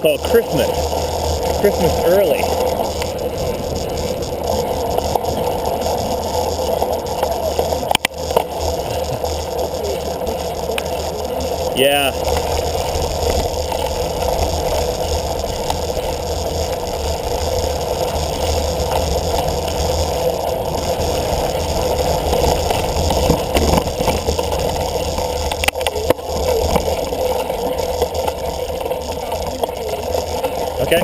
called Christmas. Christmas early. Yeah. Okay.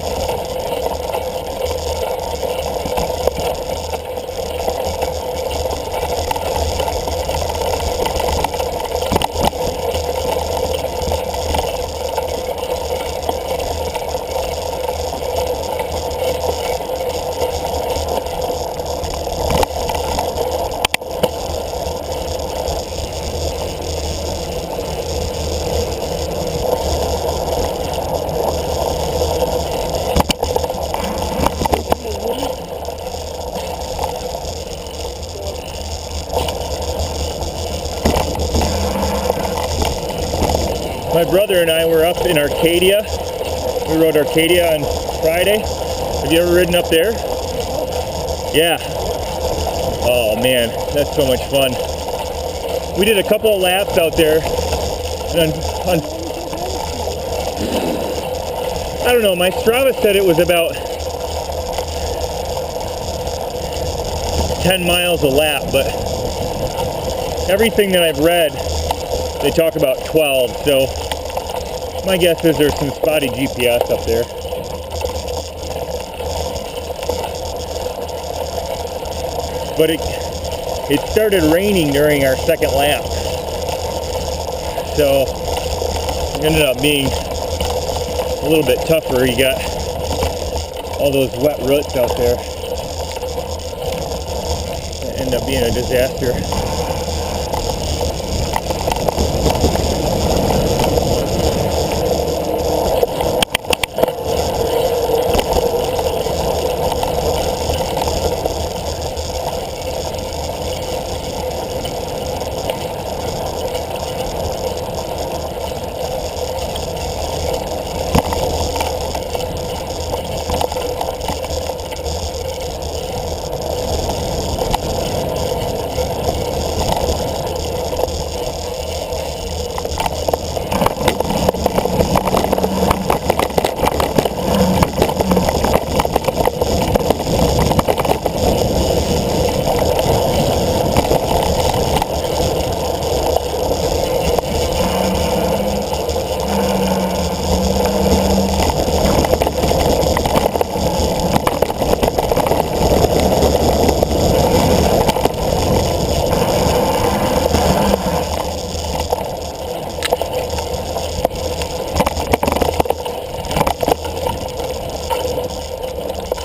My brother and I were up in Arcadia. We rode Arcadia on Friday. Have you ever ridden up there? Yeah. Oh man, that's so much fun. We did a couple of laps out there. And I don't know, my Strava said it was about 10 miles a lap, but everything that I've read, they talk about 12, so my guess is there's some spotty GPS up there. But it started raining during our second lap, so it ended up being a little bit tougher. You got all those wet roots out there. It ended up being a disaster.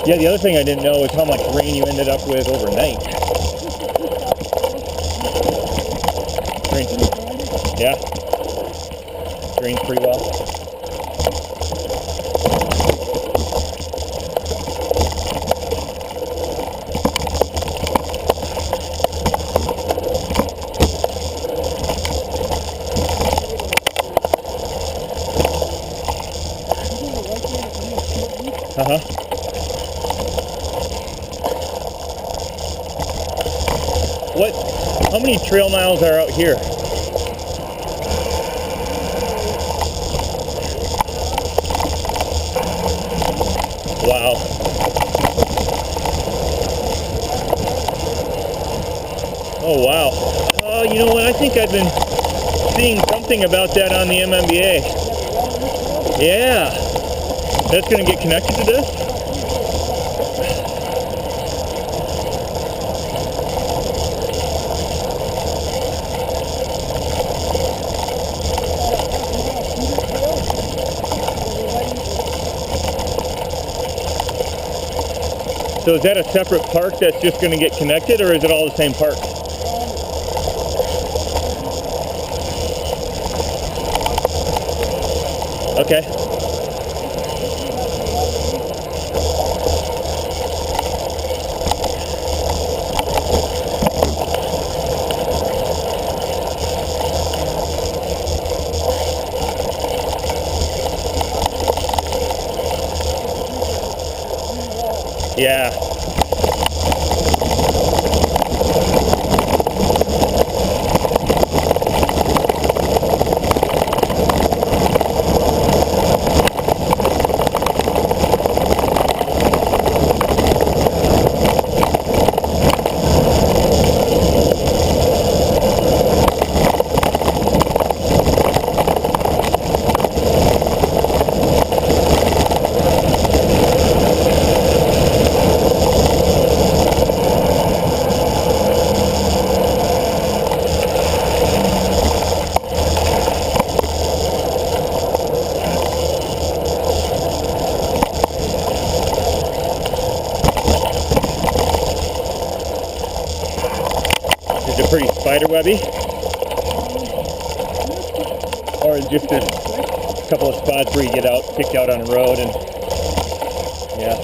Yeah, the other thing I didn't know is how much rain you ended up with overnight. Yeah. Drains pretty well. Uh-huh. How many trail miles are out here? Wow. Oh, wow. Oh, you know what? I think I've been seeing something about that on the MMBA. Yeah. That's going to get connected to this? So is that a separate park that's just going to get connected, or is it all the same park? Okay. Yeah. Is it pretty spider webby? Or just a couple of spots where you get out, kicked out on the road and yeah.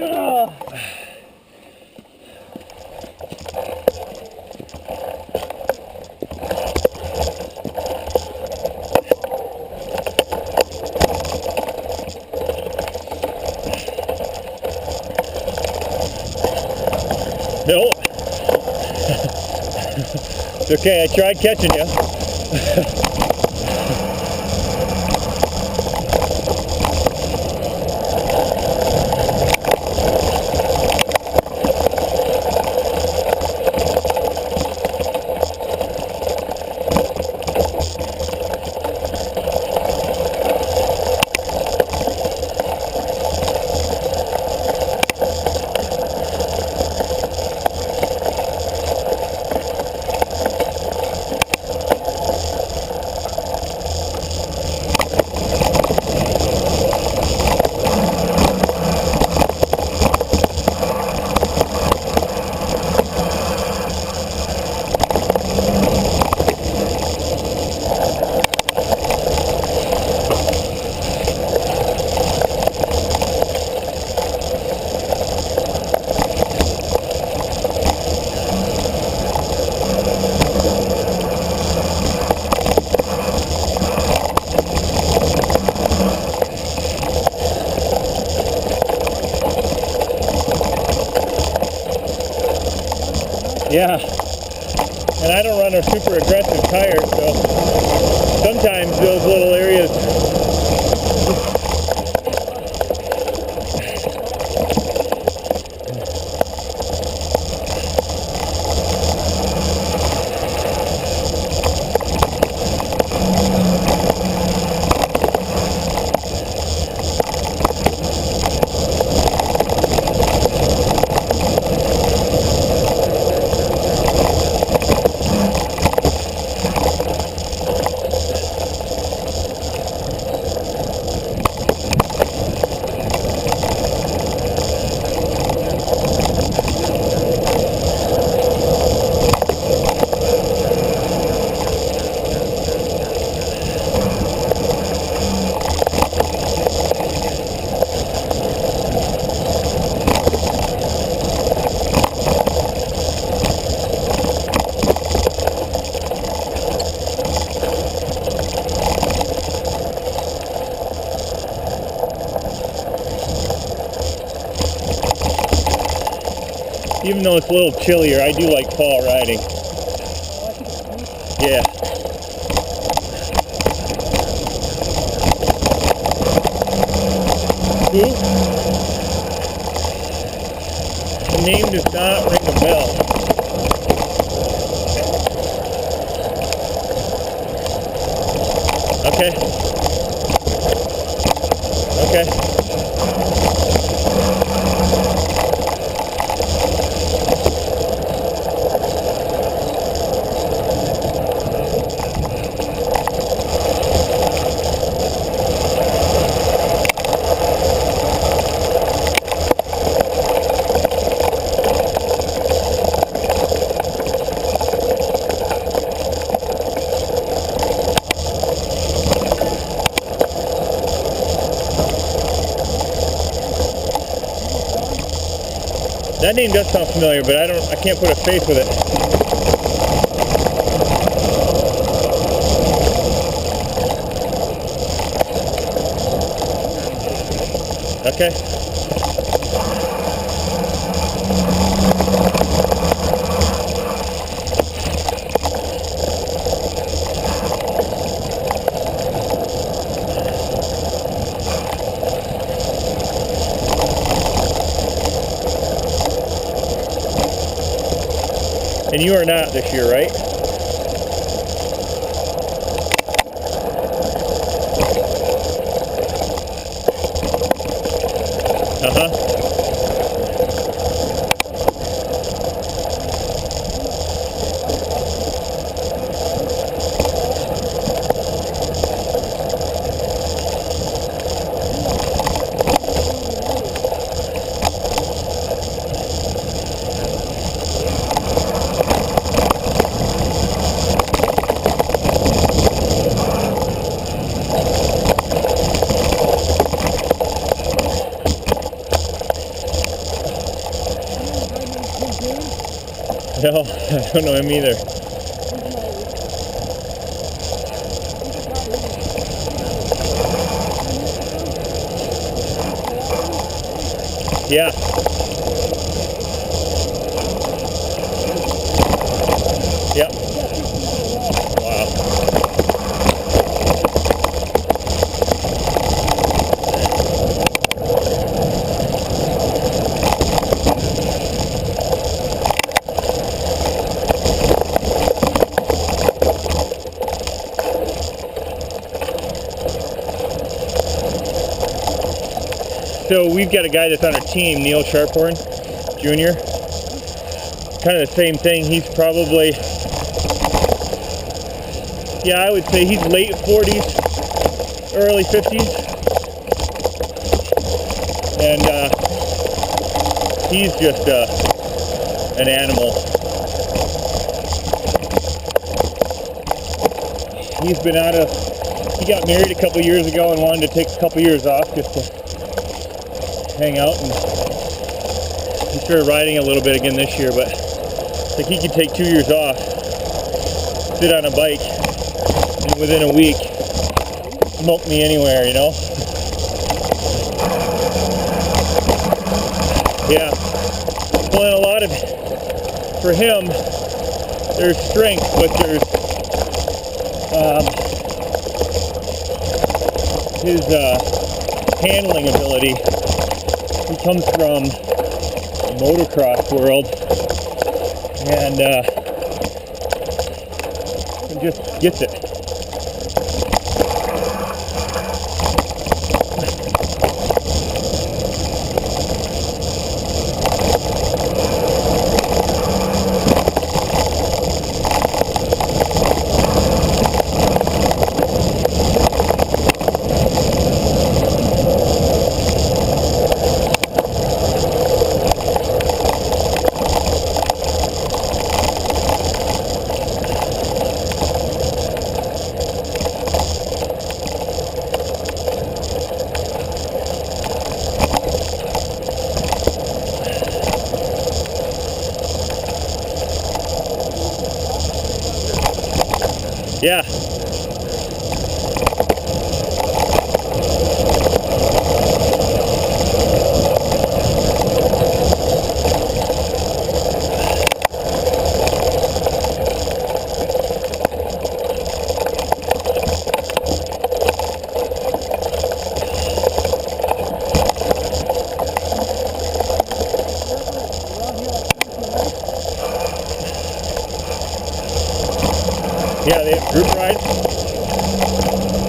Oh. No. It's okay, I tried catching you. Yeah, and I don't run a super aggressive tire, so sometimes those little areas even though it's a little chillier, I do like fall riding. Yeah. Who? The name does not ring a bell. Okay. Okay. That name does sound familiar, but I can't put a face with it. Okay. And you are not this year, right? Uh-huh. No, I don't know him either. Yeah. Yep. Wow. So we've got a guy that's on our team, Neil Sharphorn Jr. Kind of the same thing. He's probably, yeah, I would say he's late 40s, early 50s. And he's just an animal. He's been he got married a couple years ago and wanted to take a couple years off just to hang out, and he started riding a little bit again this year, but like he could take 2 years off, sit on a bike, and within a week smoke me anywhere, you know? Yeah. Well, and a lot of, for him, there's strength, but there's his handling ability. He comes from the motocross world, and he just gets it. Yeah. Yeah, they have group rides,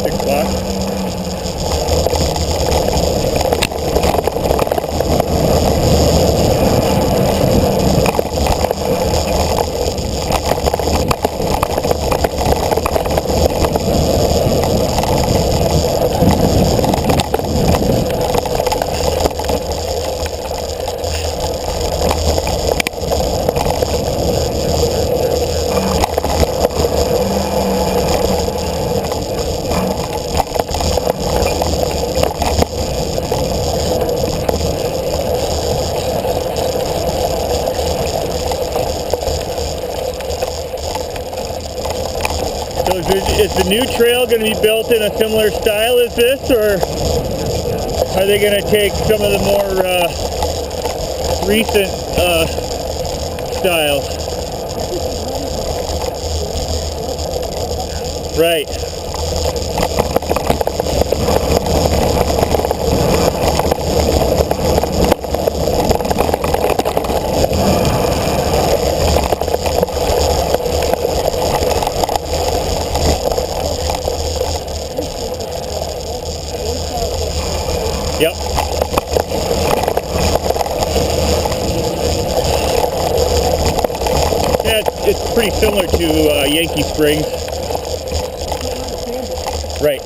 6 o'clock. So is the new trail going to be built in a similar style as this, or are they going to take some of the more recent style? Right. Yep. Yeah, it's pretty similar to Yankee Springs. Right.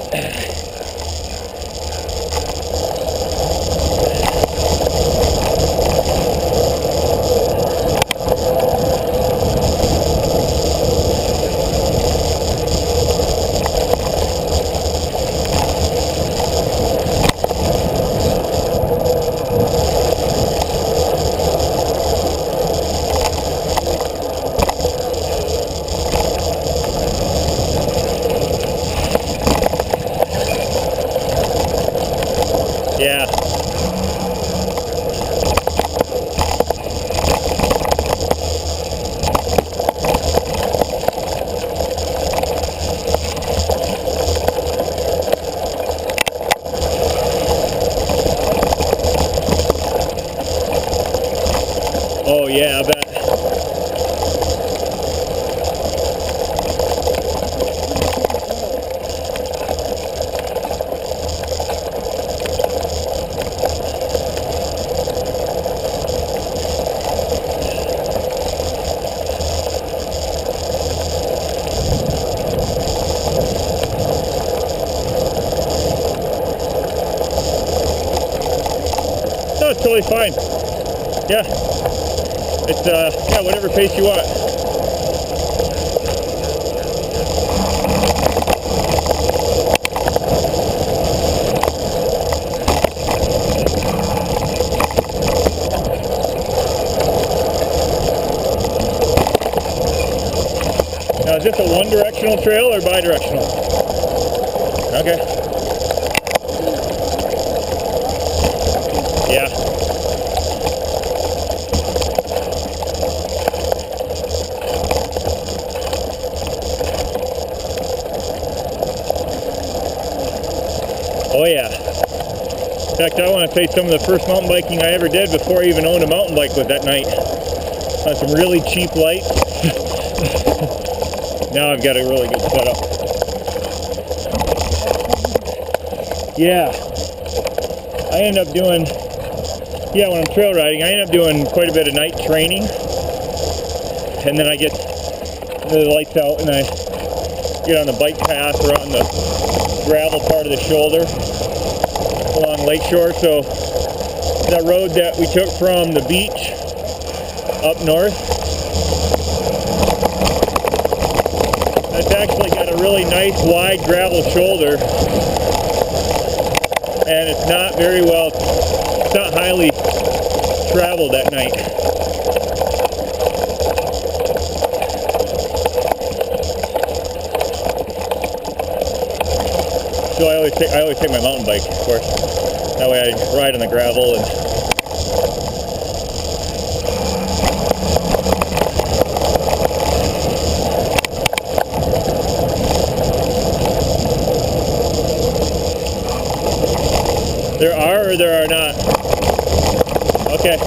Yeah. Oh yeah, I bet. No, it's totally fine. Yeah. It's, yeah, whatever pace you want. Now, is this a one-directional trail or bi-directional? Okay. Yeah. Oh yeah. In fact, I want to say some of the first mountain biking I ever did before I even owned a mountain bike was that night. On some really cheap lights. Now I've got a really good setup. Yeah. I end up doing, yeah, when I'm trail riding, I end up doing quite a bit of night training. And then I get the lights out and I get on the bike path or on the gravel part of the shoulder along Lakeshore. So that road that we took from the beach up north, that's actually got a really nice wide gravel shoulder, and it's not very well, it's not highly traveled at night. So I always take my mountain bike, of course. That way I ride on the gravel and there are or there are not? Okay.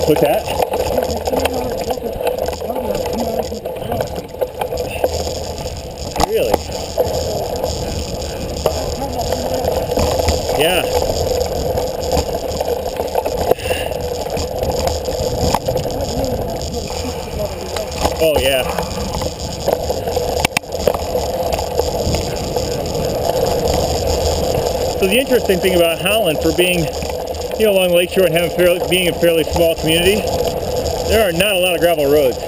What's that? Really? Yeah. Oh yeah. So the interesting thing about Holland, for being you know, along the lakeshore and being a fairly small community, there are not a lot of gravel roads.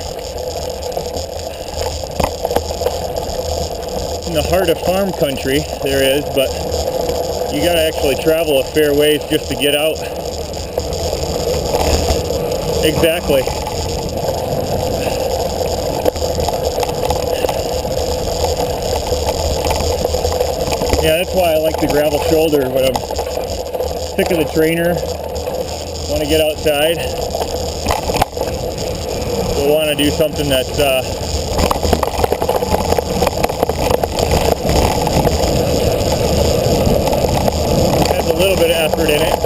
In the heart of farm country, there is, but you got to actually travel a fair ways just to get out. Exactly. Yeah, that's why I like the gravel shoulder when I'm sick of the trainer, want to get outside, we'll want to do something that's has a little bit of effort in it.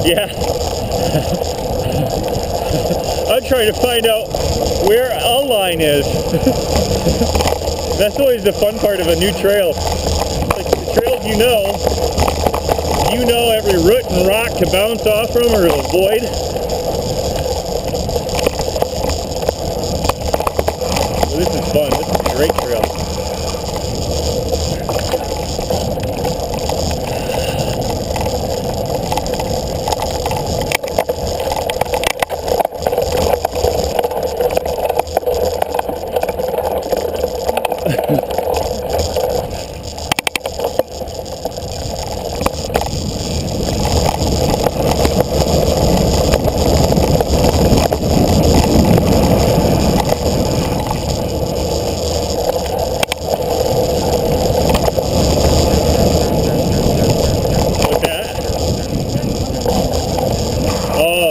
Yeah. I'm trying to find out where a line is. That's always the fun part of a new trail. Like the trails you know every root and rock to bounce off from or avoid. Well, this is fun. This is a great trail.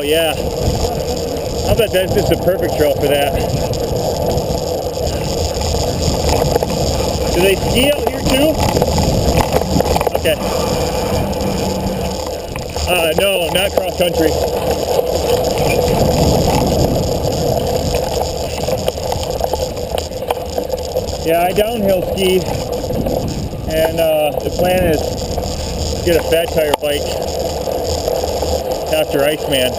Yeah, I'll bet that's just a perfect trail for that. Do they ski out here too? Okay. No, not cross country. Yeah, I downhill ski, and the plan is to get a fat tire bike after Iceman.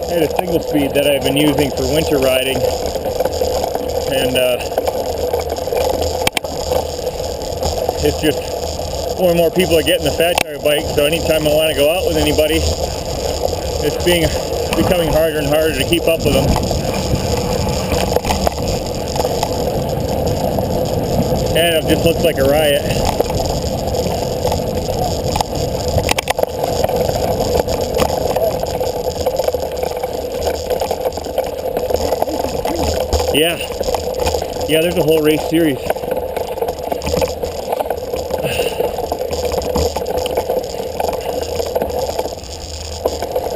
I had a single speed that I've been using for winter riding, and it's just more and more people are getting the fat tire bike, so anytime I want to go out with anybody, it's becoming harder and harder to keep up with them. And it just looks like a riot. Yeah, there's a whole race series.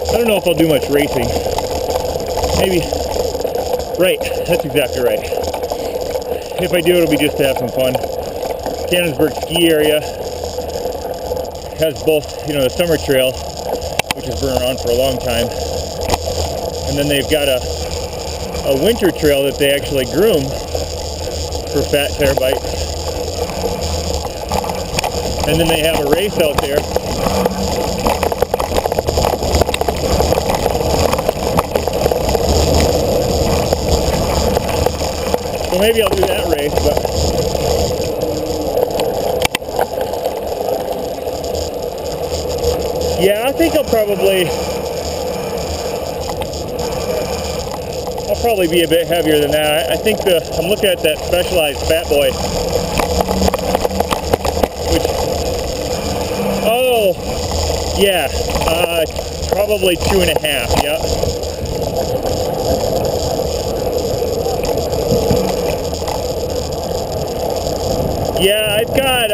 I don't know if I'll do much racing. Maybe. Right, that's exactly right. If I do, it'll be just to have some fun. Cannonsburg ski area has both, the summer trail, which has been around for a long time, and then they've got a winter trail that they actually groom for fat tire bikes. And then they have a race out there. So maybe I'll do that race, but I think I'll probably be a bit heavier than that. I think I'm looking at that Specialized Fat Boy, which, oh, yeah, probably 2.5, yeah. Yeah, I've got,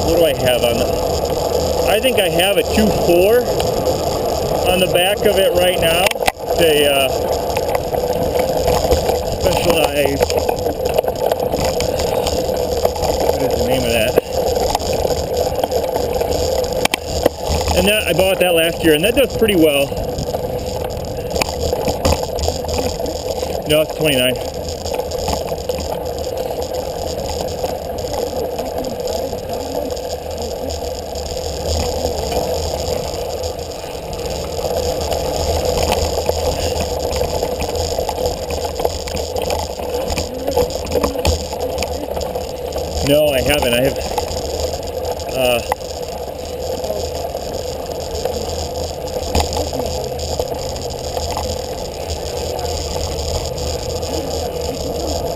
what do I have on the, I think I have a 2.4 on the back of it right now. It's a, Specialized, what is the name of that? And that, I bought that last year, and that does pretty well. No, it's 29. No, I haven't. I have,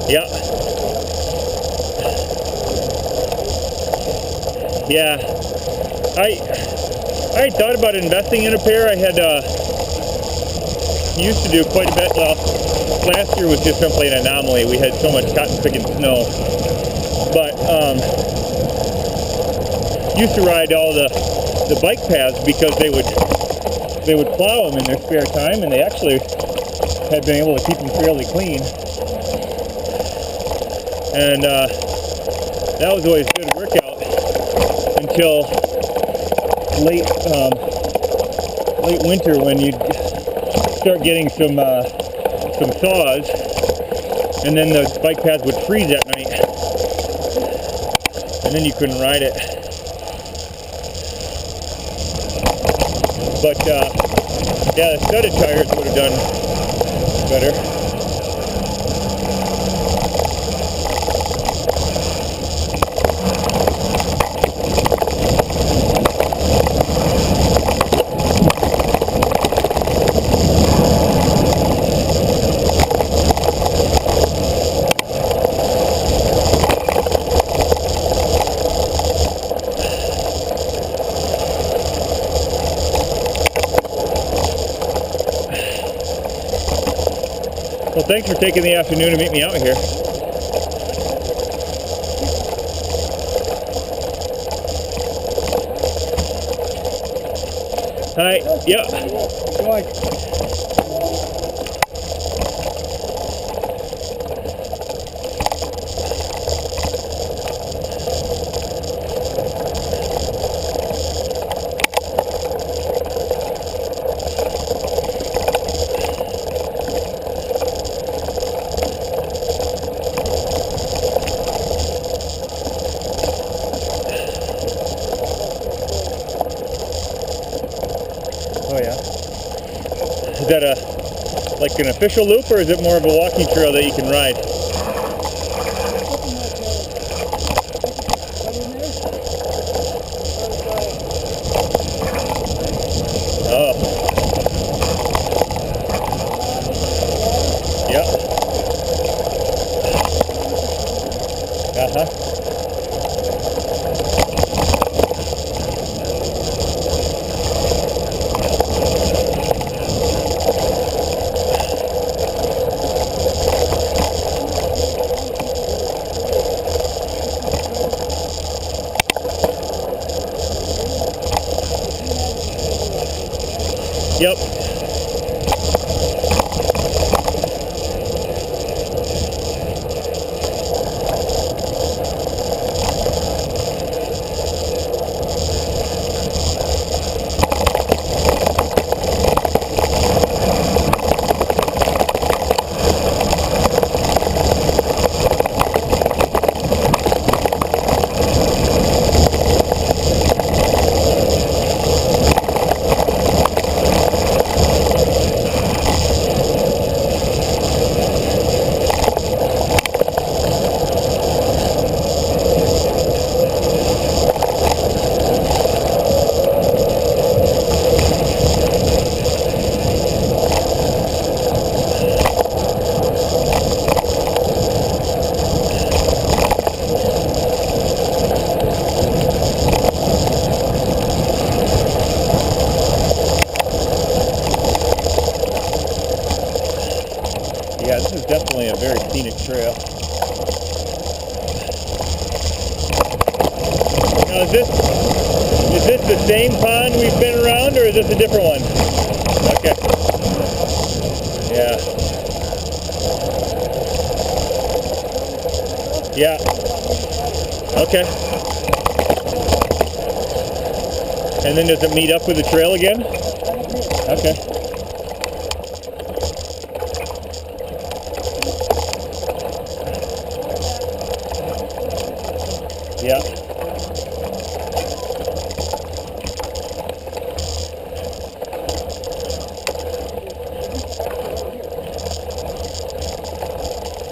yeah. Yeah. I thought about investing in a pair. I had, used to do quite a bit. Well, last year was just simply an anomaly. We had so much cotton picking snow. But used to ride all the bike paths because they would plow them in their spare time, and they actually had been able to keep them fairly clean. And that was always a good workout until late winter, when you'd start getting some thaws, and then the bike paths would freeze at night. And then you couldn't ride it. But yeah, the studded tires would have done better. Well, thanks for taking the afternoon to meet me out here. Hi, yeah. Oh yeah. Is that like an official loop, or is it more of a walking trail that you can ride? Oh. Yeah. Uh-huh. Yep. same pond we've been around, or is this a different one? Okay. Yeah. Yeah. Okay. And then does it meet up with the trail again? Okay. Yeah.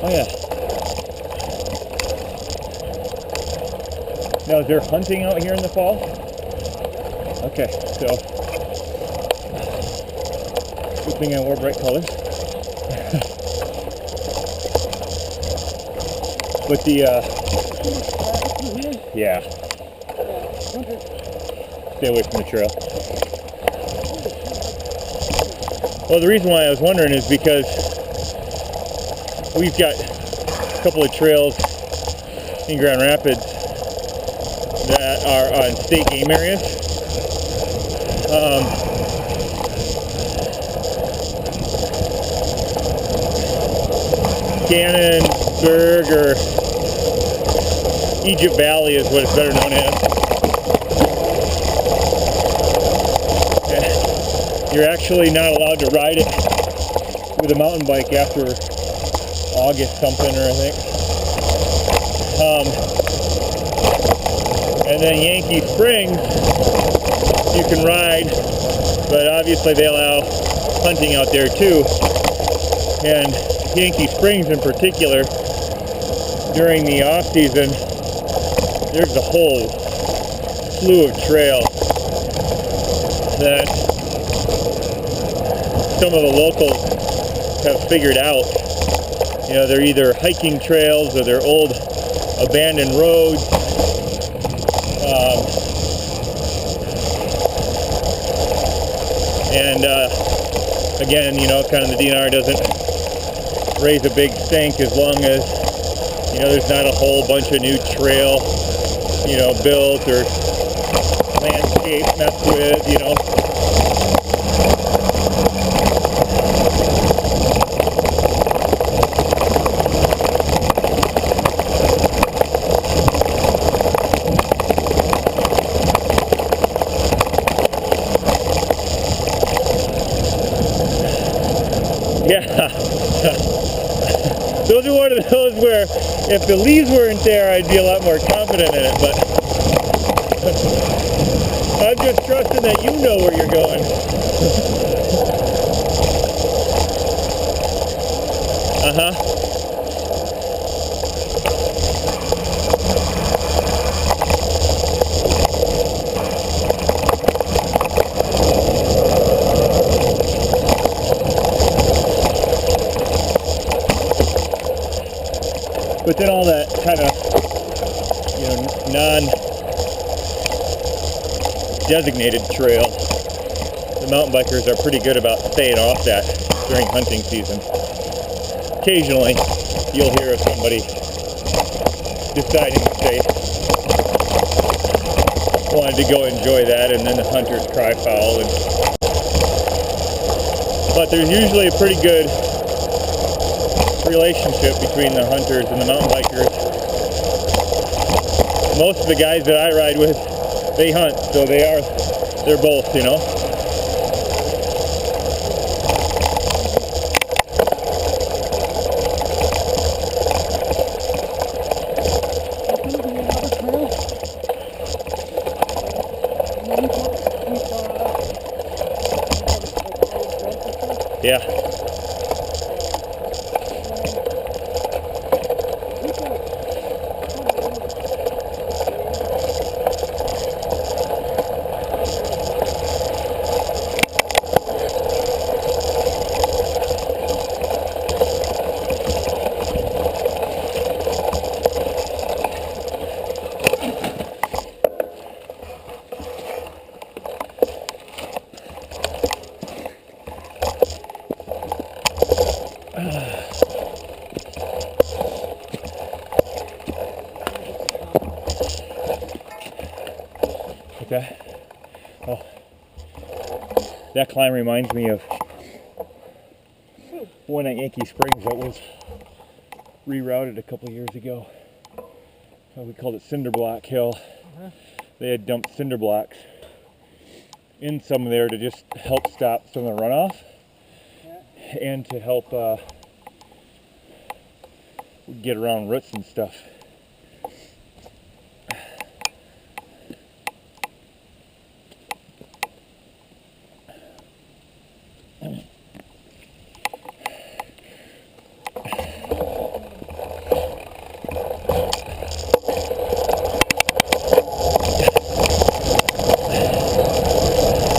Oh yeah. Now, is there hunting out here in the fall? Okay, so good thing I wore bright colors. But the yeah. Stay away from the trail. Well, the reason why I was wondering is because we've got a couple of trails in Grand Rapids that are on state game areas. Cannonburg, or Egypt Valley is what it's better known as. You're actually not allowed to ride it with a mountain bike after August something, or I think. And then Yankee Springs, you can ride, but obviously they allow hunting out there too. And Yankee Springs in particular, during the off season, there's a whole slew of trails that some of the locals have figured out. You know, they're either hiking trails or they're old abandoned roads. Again, you know, kind of the DNR doesn't raise a big stink as long as, you know, there's not a whole bunch of new trail, you know, built or landscape messed with, you know. Yeah. Those are one of those where if the leaves weren't there, I'd be a lot more confident in it, but I'm just trusting that you know where you're going. Uh-huh. But then all that kind of, you know, non-designated trail, the mountain bikers are pretty good about staying off that during hunting season. Occasionally, you'll hear of somebody deciding that they wanted to go enjoy that, and then the hunters cry foul. But there's usually a pretty good relationship between the hunters and the mountain bikers. Most of the guys that I ride with, they hunt, so they're both, you know. Yeah. Oh, that climb reminds me of one at Yankee Springs that was rerouted a couple years ago. We called it Cinder Block Hill. They had dumped cinder blocks in some there to just help stop some of the runoff and to help get around roots and stuff.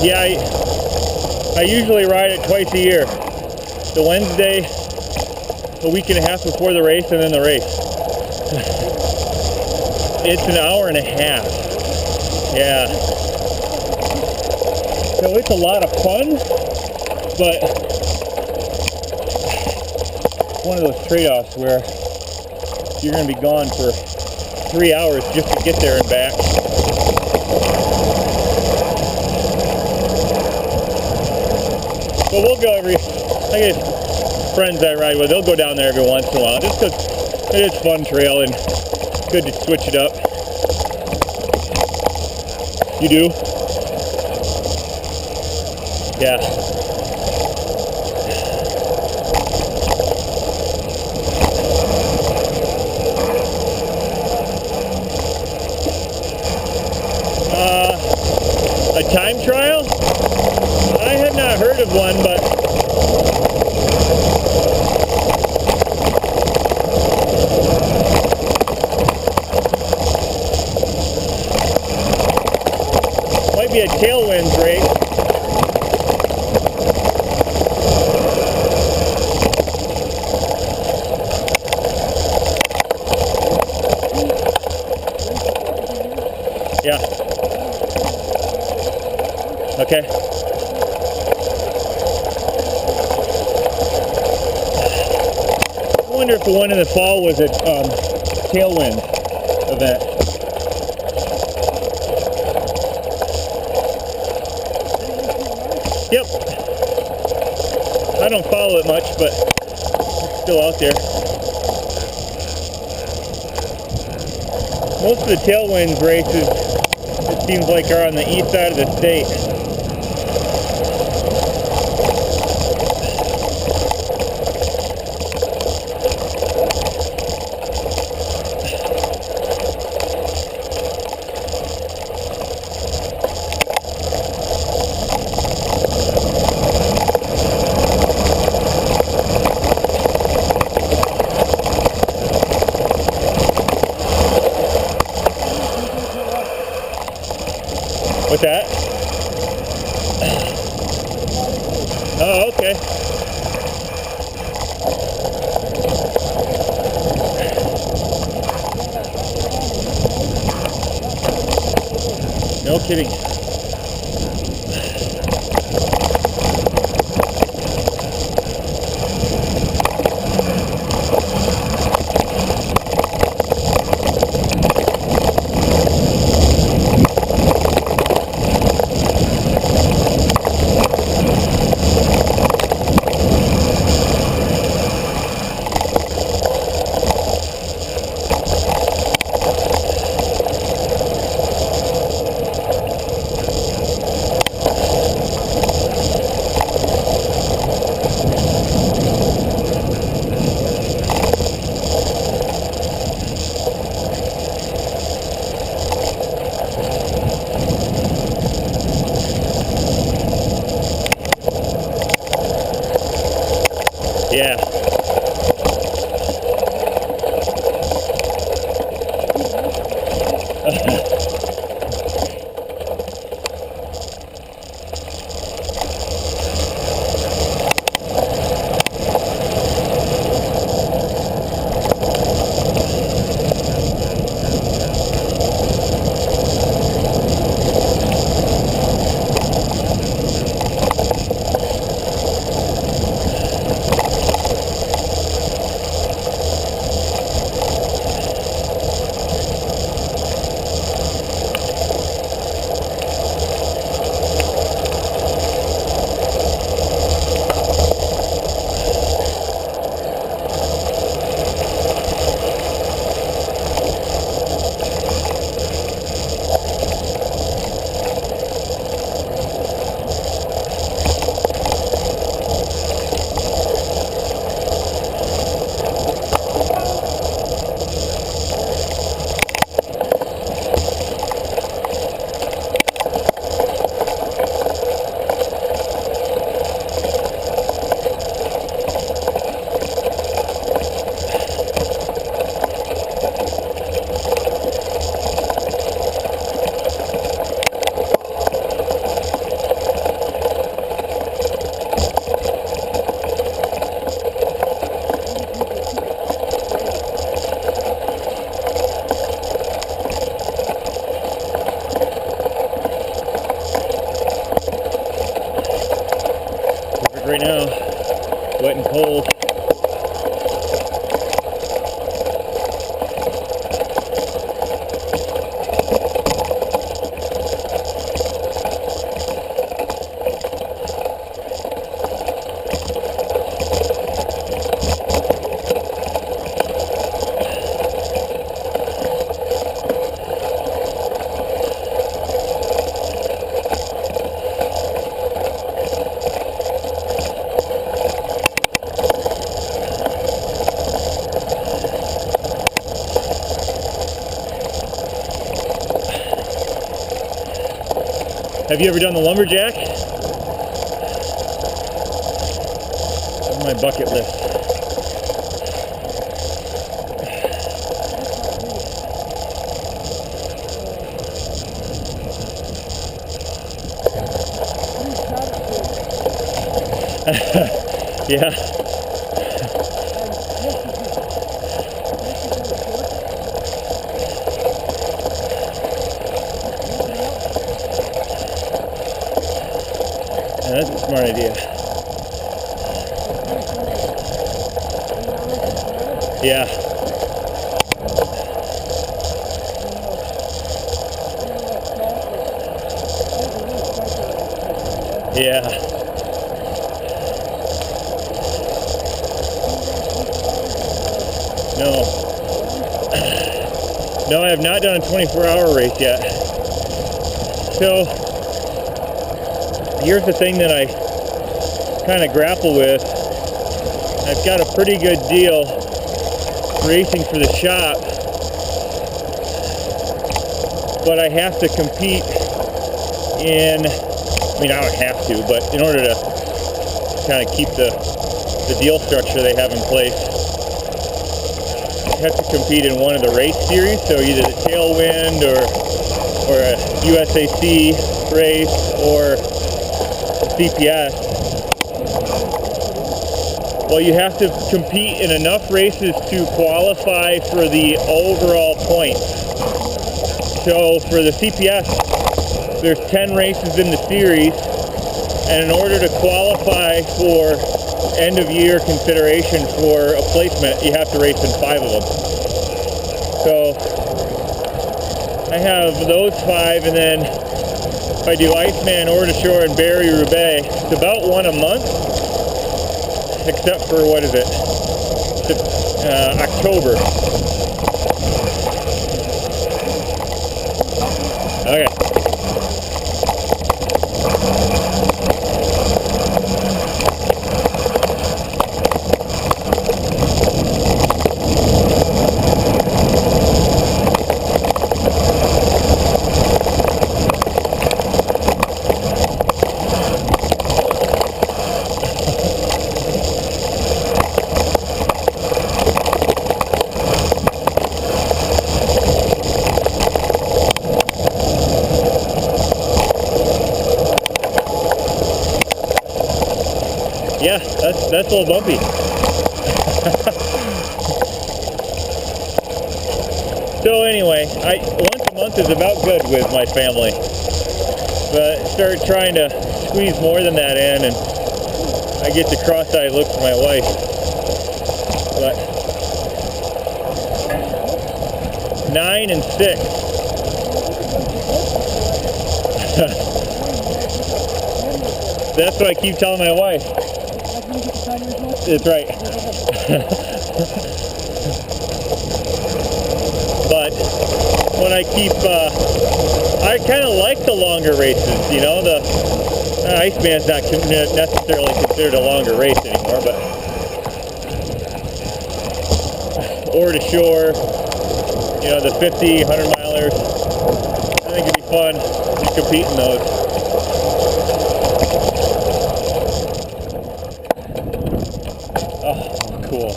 Yeah, I usually ride it twice a year. The Wednesday, a week and a half before the race, and then the race. It's an hour and a half. Yeah. So it's a lot of fun, but one of those trade-offs where you're going to be gone for 3 hours just to get there and back. But we'll go I get friends I ride with, they'll go down there every once in a while, just because it is fun trail and good to switch it up. You do? Yeah. A time trial? I had not heard of one, but might be a tailwinds race. Yeah. Okay. I wonder if the one in the fall was a tailwind event. Yep. I don't follow it much, but it's still out there. Most of the tailwinds races, it seems like, are on the east side of the state. What's that? Oh, okay. No kidding. right now, wet and cold. Have you ever done the lumberjack? On my bucket list. Yeah. That's a smart idea. Yeah. Yeah. No. No, I have not done a 24-hour race yet. So, here's the thing that I kind of grapple with. I've got a pretty good deal racing for the shop, but I have to compete in, I mean, I don't have to, but in order to kind of keep the deal structure they have in place, I have to compete in one of the race series, so either the Tailwind or a USAC race or CPS. Well, you have to compete in enough races to qualify for the overall points. So for the CPS, there's 10 races in the series, and in order to qualify for end of year consideration for a placement, you have to race in 5 of them. So I have those 5, and then if I do Iceman, Ore-to-Shore, and Barry-Roubaix, it's about one a month, except for, what is it, October. Okay. Yeah, that's a little bumpy. So anyway, once a month is about good with my family. But I started trying to squeeze more than that in, and I get the cross-eyed look from my wife. But 9 and 6. That's what I keep telling my wife. That's right. But when I keep, I kind of like the longer races, you know, the Iceman's not necessarily considered a longer race anymore, but Ore-to-Shore, you know, the 50, 100 milers, I think it'd be fun to compete in those. Oh, cool.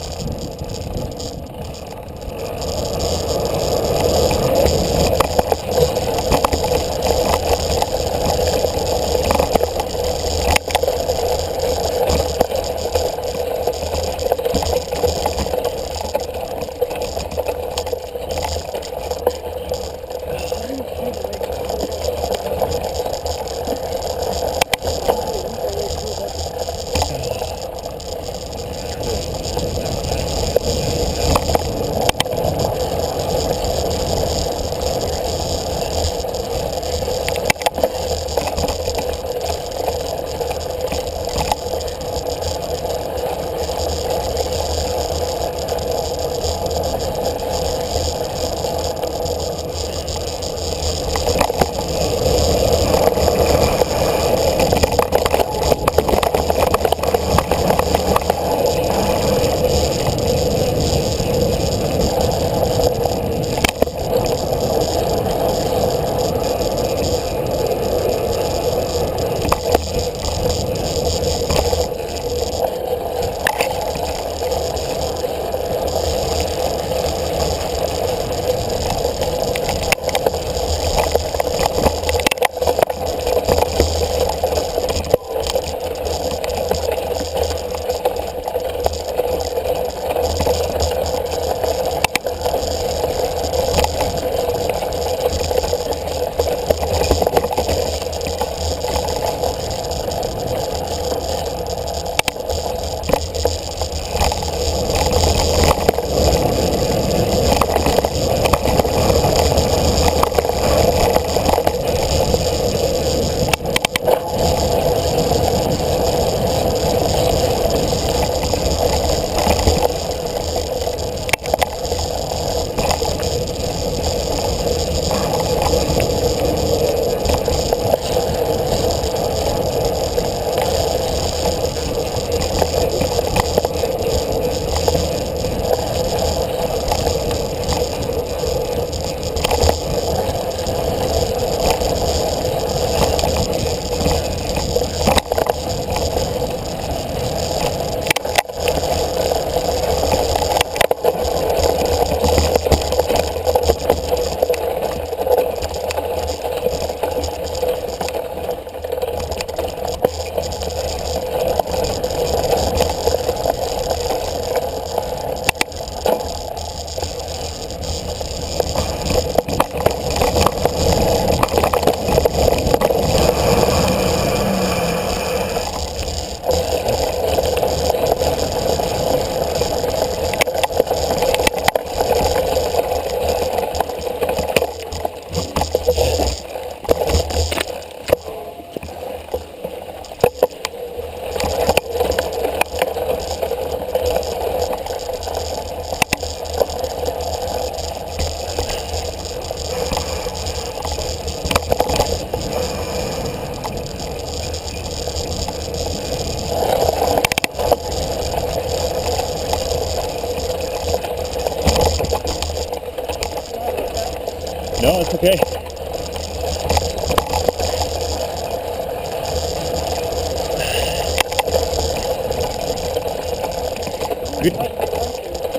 Okay.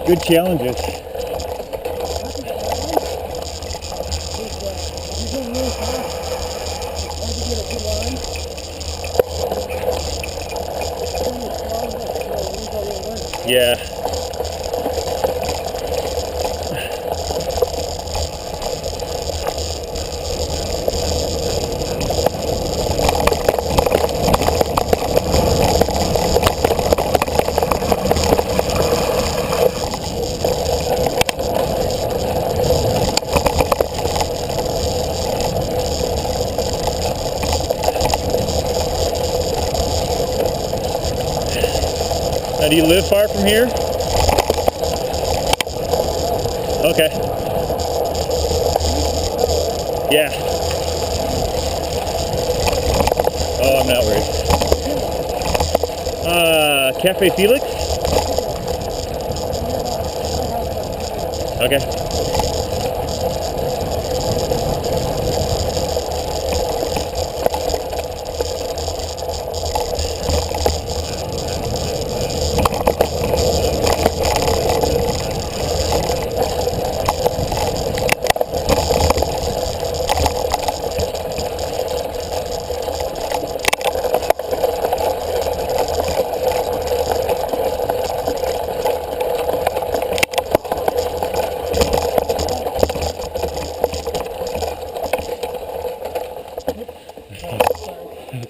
Good challenges. Yeah. Now, do you live far from here? Okay. Yeah. Oh, I'm not worried. Cafe Felix? Okay.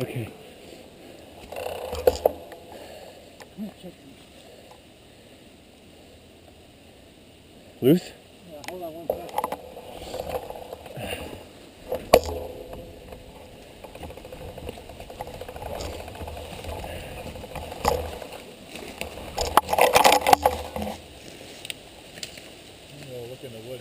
Okay. Loose? Yeah, hold on one second. Look in the wood.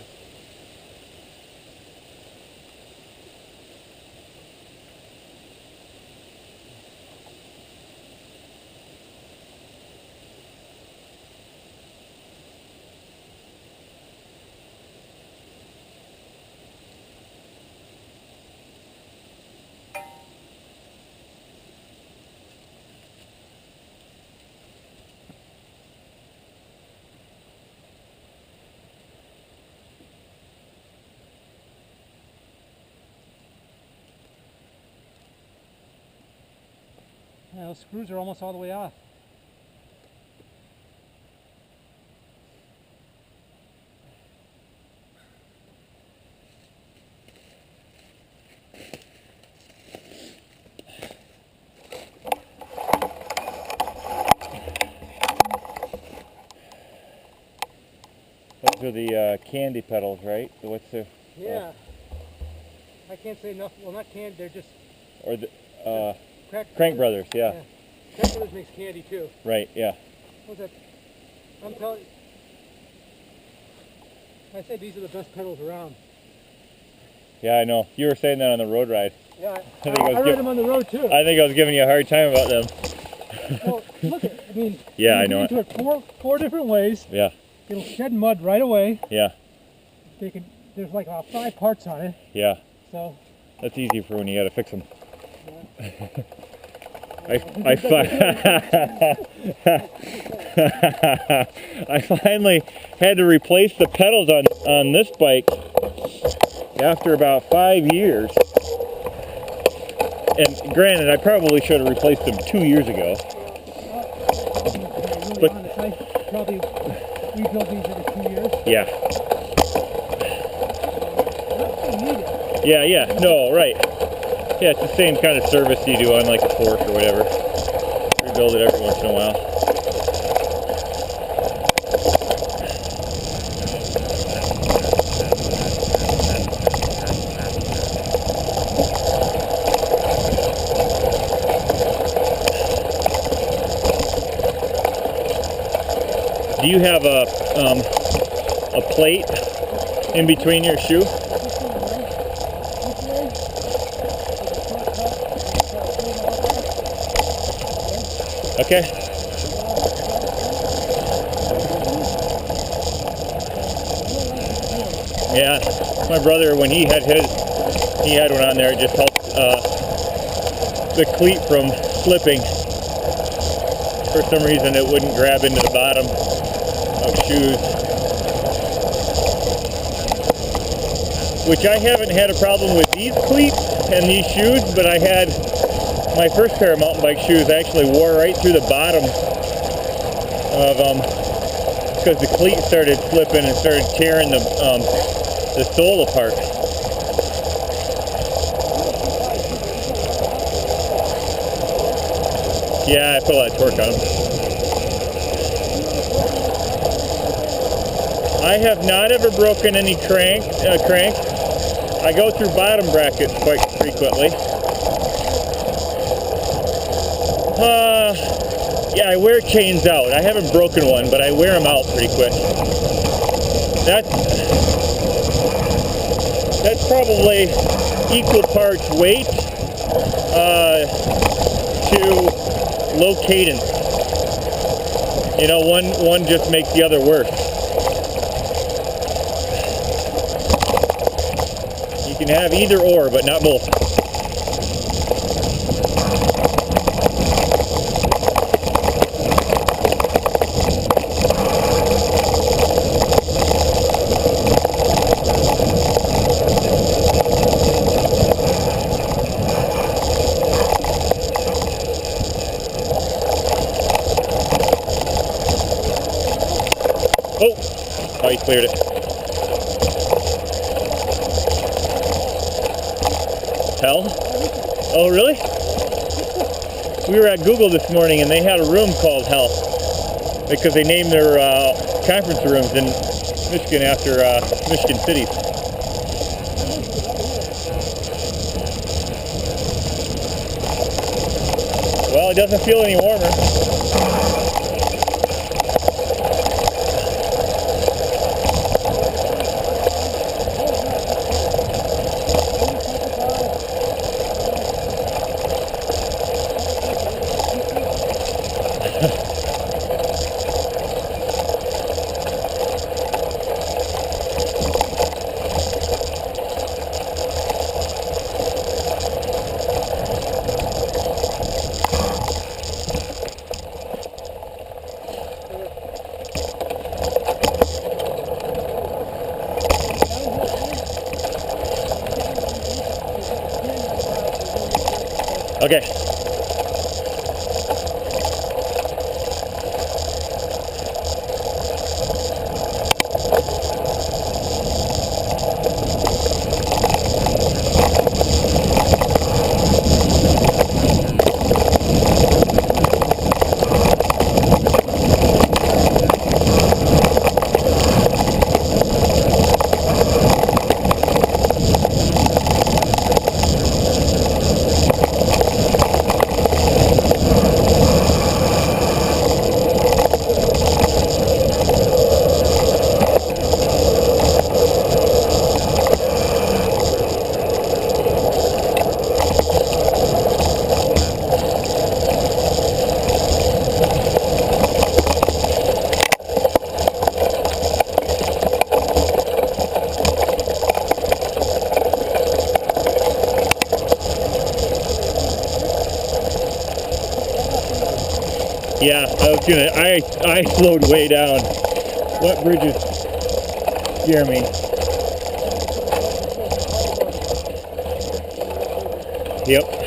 Yeah, those screws are almost all the way off. Those are the candy pedals, right? So what's the? Yeah. I can't say enough. Well, not candy. They're just. Or the Crank Brothers, yeah. Crank Brothers makes candy too. Right, yeah. What's that? I'm telling you. I say these are the best pedals around. Yeah, I know. You were saying that on the road ride. Yeah, I ride them on the road too. I think I was giving you a hard time about them. Well, look at. I mean. Yeah, I you know get into it four different ways. Yeah. It'll shed mud right away. Yeah. There's like 5 parts on it. Yeah. So. That's easy for when you got to fix them. Yeah. I finally had to replace the pedals on this bike after about 5 years. And granted, I probably should have replaced them 2 years ago. But I probably rebuild these every 2 years. Yeah. Yeah, no, right. Yeah, it's the same kind of service you do on like a Porsche or whatever. Rebuild it every once in a while. Do you have a plate in between your shoe? Okay. Yeah, my brother, when he had one on there, it just helped the cleat from slipping. For some reason, it wouldn't grab into the bottom of shoes. Which I haven't had a problem with these cleats and these shoes, but I had my first pair of mountain bike shoes actually wore right through the bottom of them because the cleat started slipping and started tearing the sole apart. Yeah, I put a lot of torque on them. I have not ever broken any crank. I go through bottom brackets quite frequently. Yeah, I wear chains out. I haven't broken one, but I wear them out pretty quick. That's probably equal parts weight to low cadence. You know, one just makes the other worse. You can have either or, but not both. Oh, he cleared it. Hell? Oh, really? We were at Google this morning and they had a room called Hell because they named their conference rooms in Michigan after Michigan cities. Well, it doesn't feel any warmer. Okay. Yeah, I slowed way down. What bridges scare me? Yep.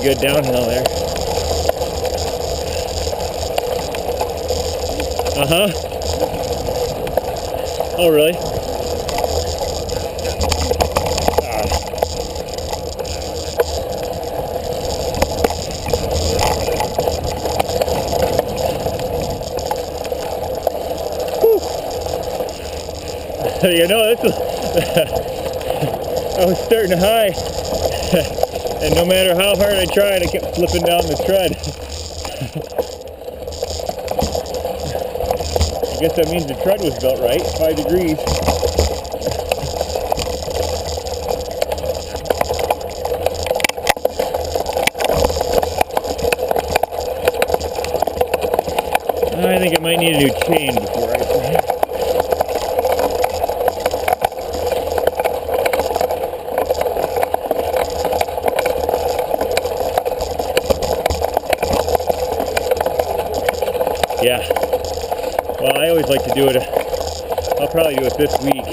good downhill there. Uh-huh. Oh, really? You know, this was, I was starting high, and no matter how hard I tried, I kept slipping down the tread. I guess that means the tread was built right, 5 degrees. I think I might need a new chain before I play. Yeah. Well, I always like to do it. I'll probably do it this week.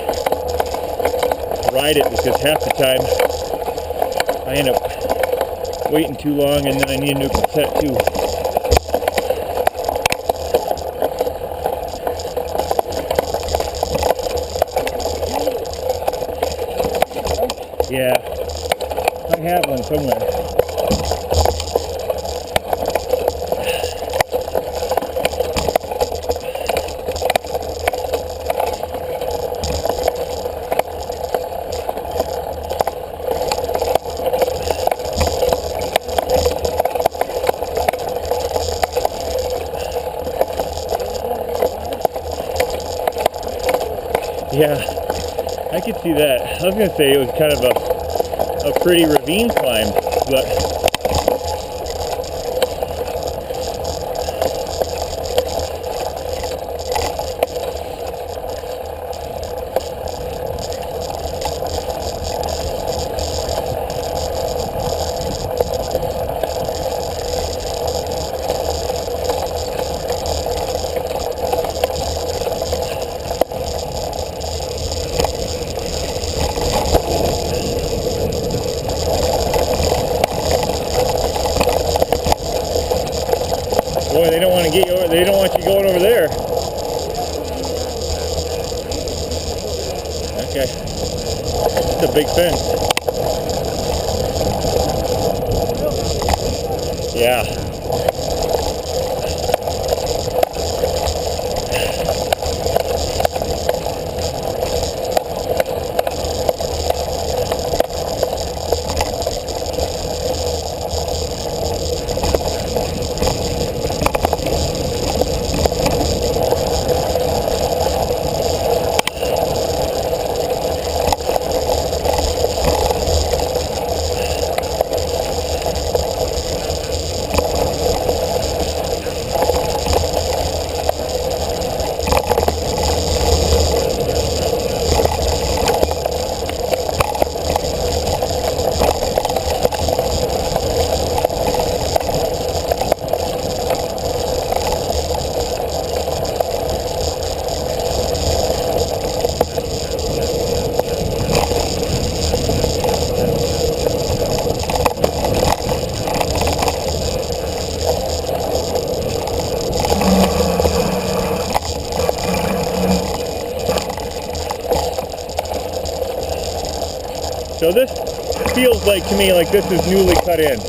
Ride it, because half the time I end up waiting too long, and then I need a new cassette too. Yeah, I have one somewhere. Yeah, I could see that. I was going to say it was kind of a pretty ravine climb, but boy, they don't want to get you over, they don't want you going over there. Okay. It's a big fence. Yeah. So this feels like to me like this is newly cut in.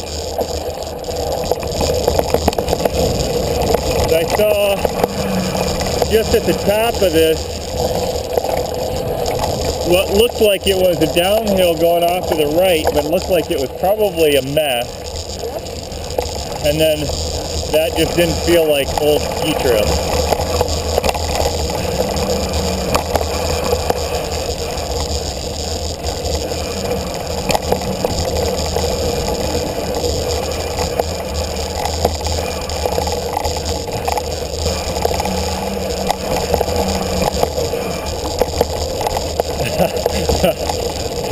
I saw just at the top of this what looked like it was a downhill going off to the right, but it looked like it was probably a mess. And then that just didn't feel like old ski trail.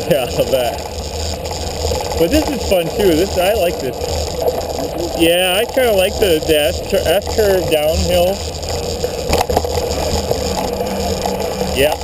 Yeah, I bet. But this is fun too. I like this. Yeah, I kind of like the S-curve downhill. Yeah.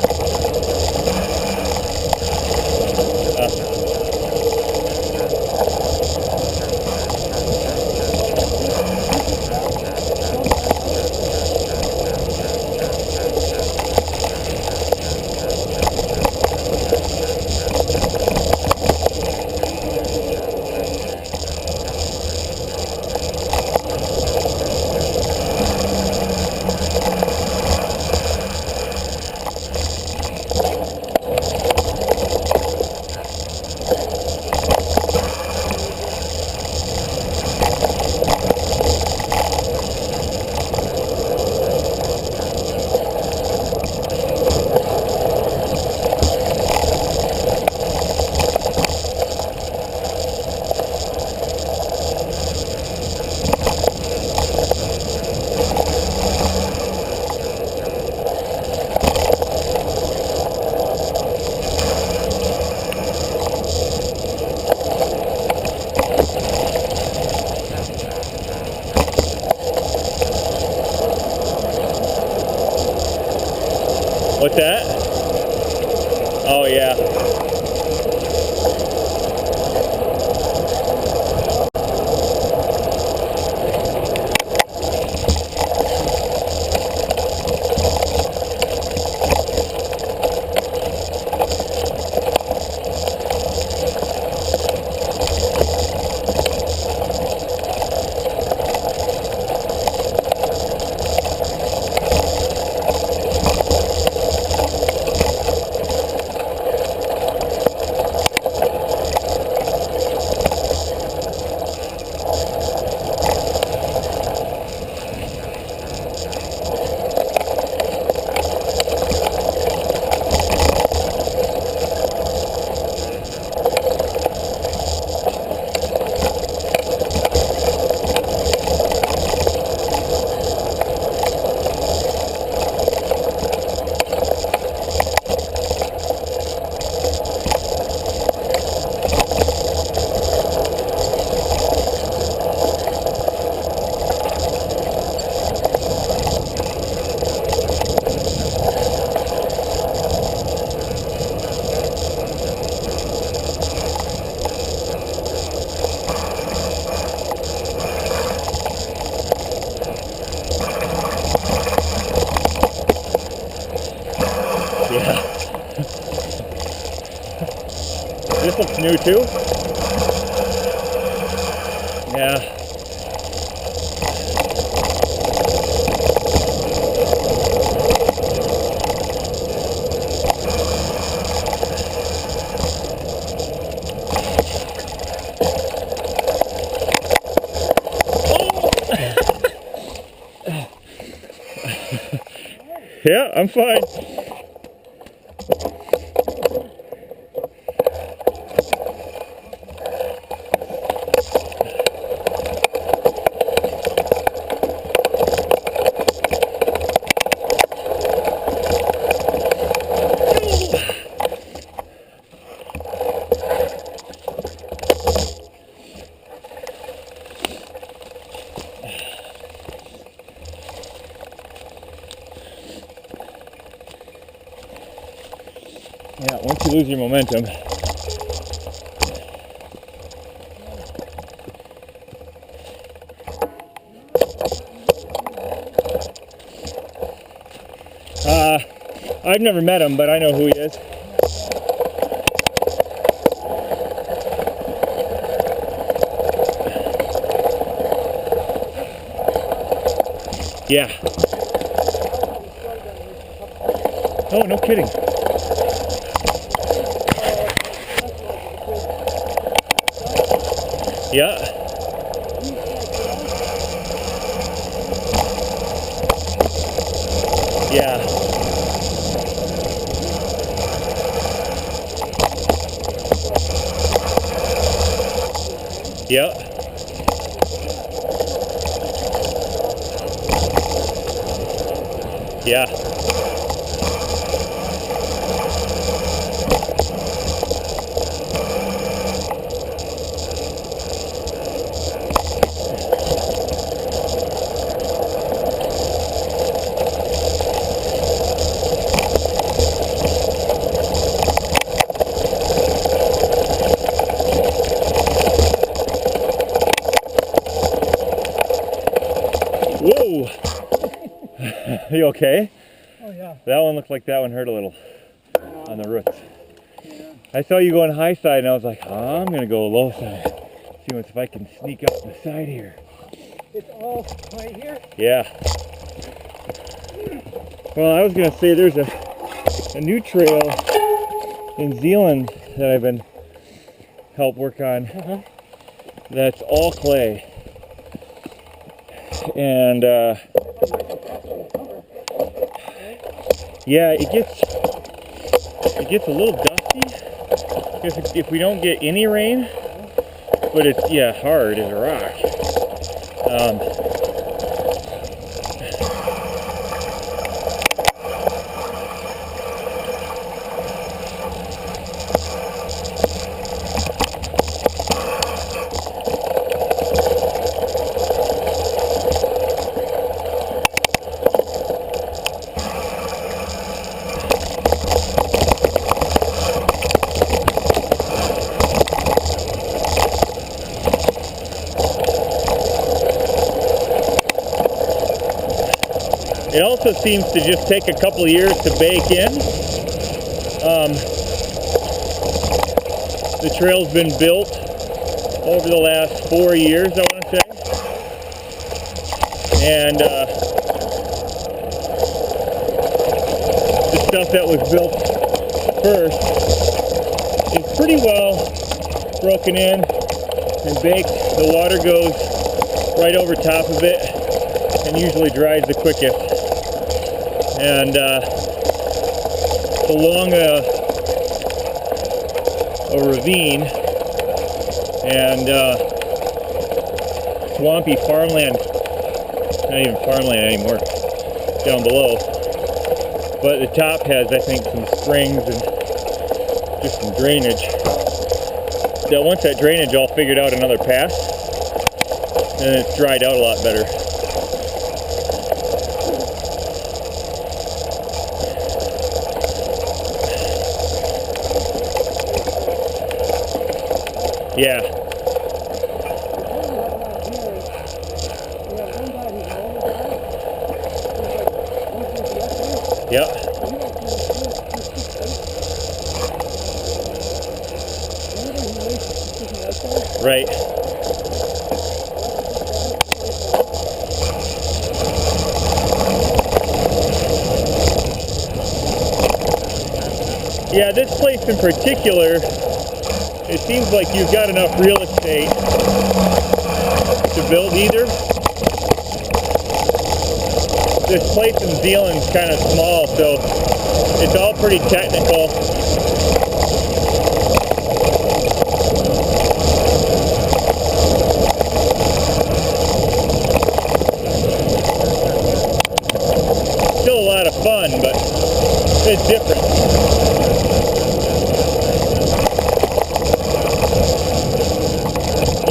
What's that? Oh yeah. Yeah. This looks new too. Yeah. Yeah, I'm fine. Yeah, once you lose your momentum. I've never met him, but I know who he is. Yeah. Oh, no kidding. Yeah. Yeah. Yep. Yeah. Whoa! Are you okay? Oh yeah. That one looked like that one hurt a little on the roots. Yeah. I saw you going high side and I was like, oh, I'm gonna go low side. See if I can sneak up the side here. It's all right here. Yeah. Well, I was gonna say there's a new trail in Zealand that I've been help work on. That's all clay. And yeah, it gets a little dusty if we don't get any rain, but it's hard as a rock. It also seems to just take a couple of years to bake in. The trail's been built over the last 4 years, I want to say. And the stuff that was built first is pretty well broken in and baked. The water goes right over top of it and usually dries the quickest. And along a ravine and swampy farmland, not even farmland anymore, down below. But the top has, I think, some springs and just some drainage. Now, once that drainage all figured out another path, then it's dried out a lot better. Yeah. Yep. Right. Yeah, this place in particular, it seems like you've got enough real estate to build either. This place in Zealand's kind of small, so it's all pretty technical. Still a lot of fun, but it's different.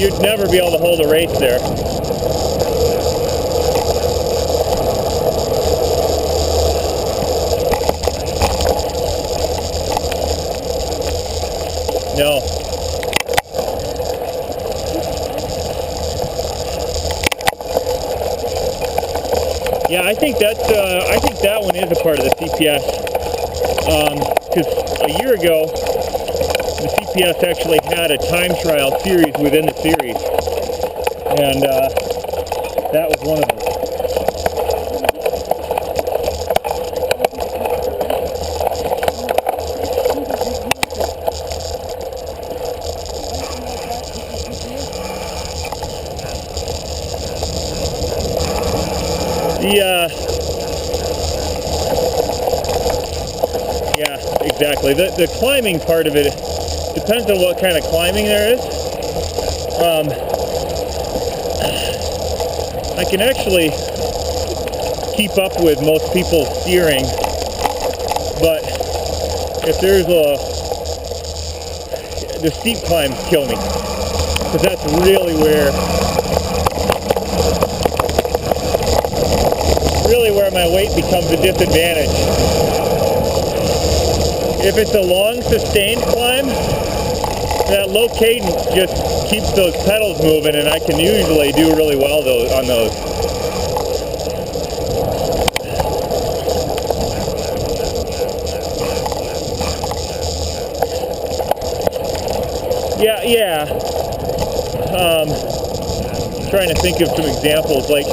You'd never be able to hold a race there. No. Yeah, I think that one is a part of the CPS. Because a year ago, the CPS actually had a time trial series within the series, and that was one of them. Yeah, exactly. The climbing part of it depends on what kind of climbing there is. I can actually keep up with most people's steering, but if there's the steep climbs kill me, because that's really where my weight becomes a disadvantage. If it's a long sustained climb, that low cadence just keeps those pedals moving, and I can usually do really well on those. Yeah. Trying to think of some examples, like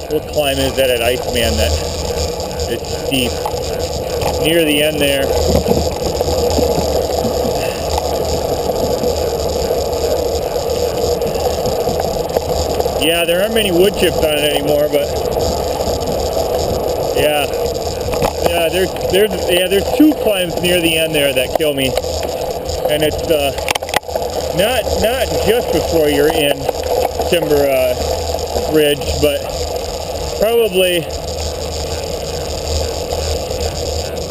what climb is that at Iceman that it's steep? Near the end there. Yeah, there aren't many wood chips on it anymore, but there's two climbs near the end there that kill me, and it's not just before you're in Timber Ridge, but probably,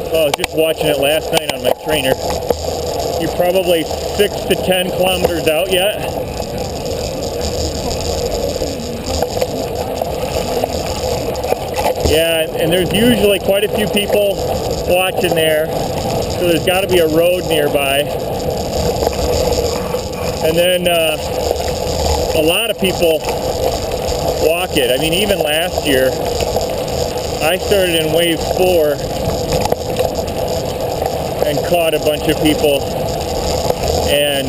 I was just watching it last night on my trainer. You're probably 6 to 10 kilometers out yet. Yeah, and there's usually quite a few people watching there, so there's got to be a road nearby. And then a lot of people walk it. I mean, even last year, I started in wave 4 and caught a bunch of people, and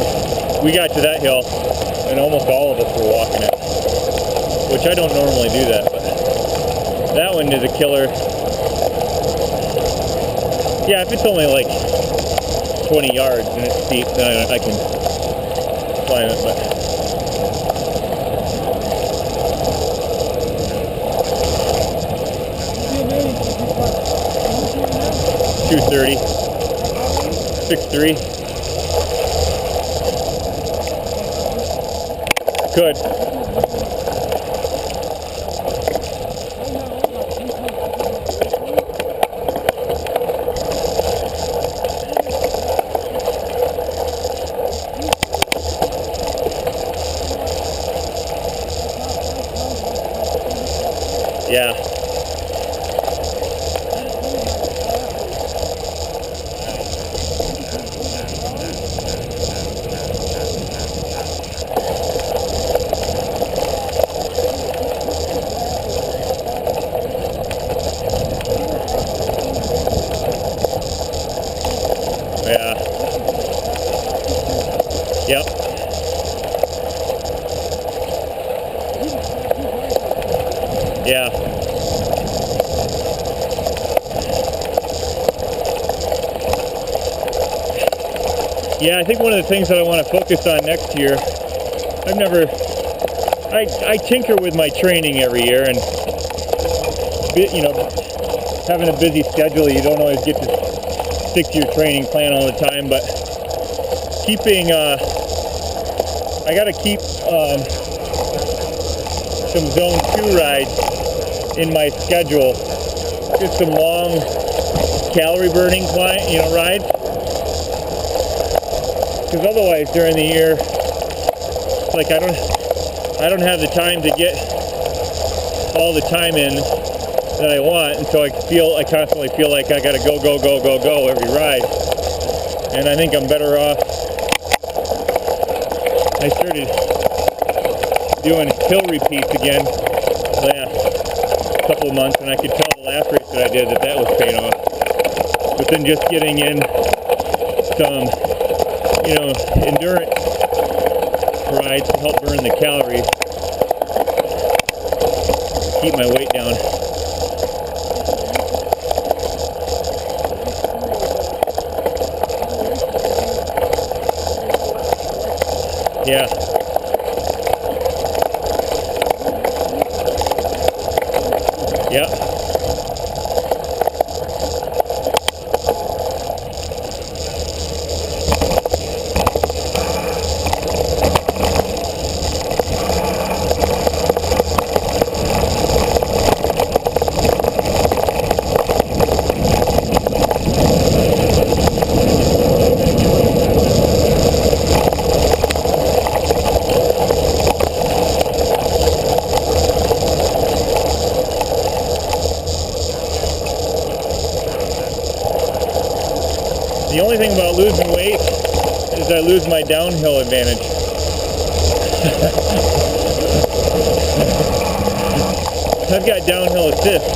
we got to that hill and almost all of us were walking it, which I don't normally do that, but that one is a killer. Yeah, if it's only like 20 yards and it's steep, then I can climb it, but 230, 6'3". Good. Yeah. Yeah. Yep. Yeah. Yeah, I think one of the things that I want to focus on next year, I tinker with my training every year, and you know, having a busy schedule, you don't always get to stick to your training plan all the time, but keeping, I got to keep some zone 2 rides in my schedule, just some long calorie burning rides, because otherwise during the year, like I don't have the time to get all the time in that I want, and so I constantly feel like I gotta go every ride, and I think I'm better off. I started doing hill repeats again last couple of months, and I could tell the last race that I did that was paying off. But then just getting in some, endurance rides to help burn the calories, keep my weight down. Yeah. Yeah. The only thing about losing weight is I lose my downhill advantage. I've got downhill assist.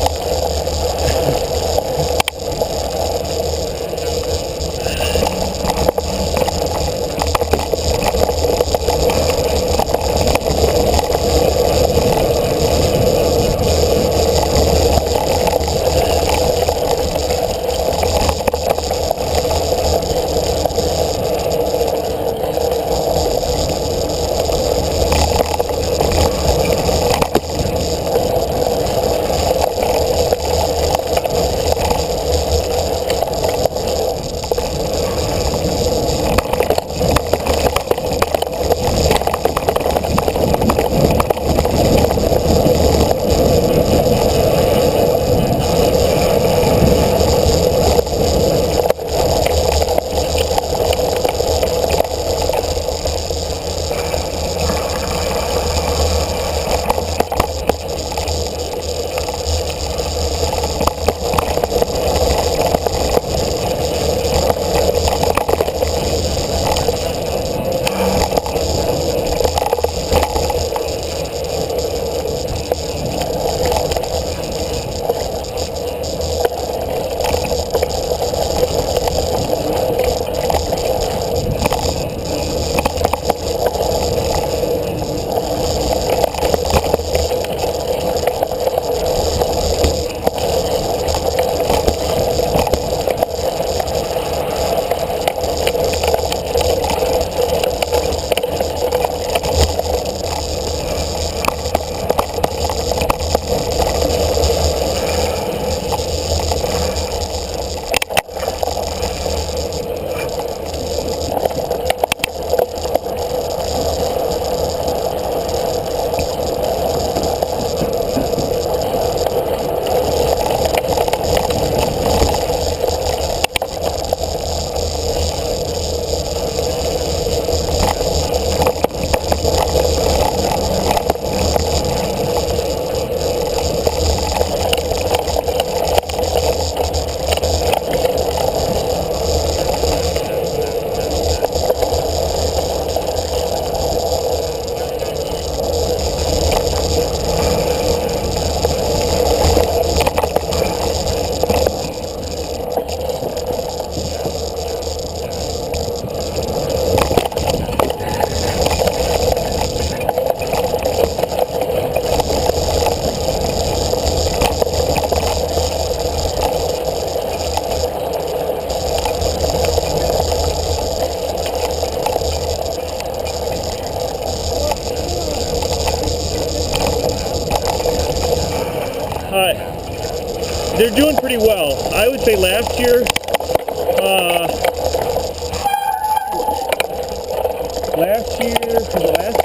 they're doing pretty well. I would say last year,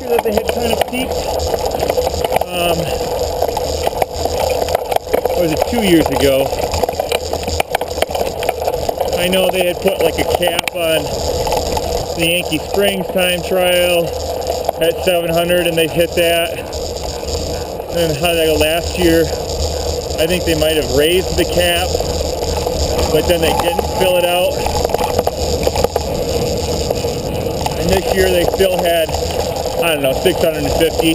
that they had kind of peaked, or was it 2 years ago? I know they had put like a cap on the Yankee Springs time trial at 700, and they hit that. And how did I go last year? I think they might have raised the cap, but then they didn't fill it out. And this year they still had, I don't know, 650.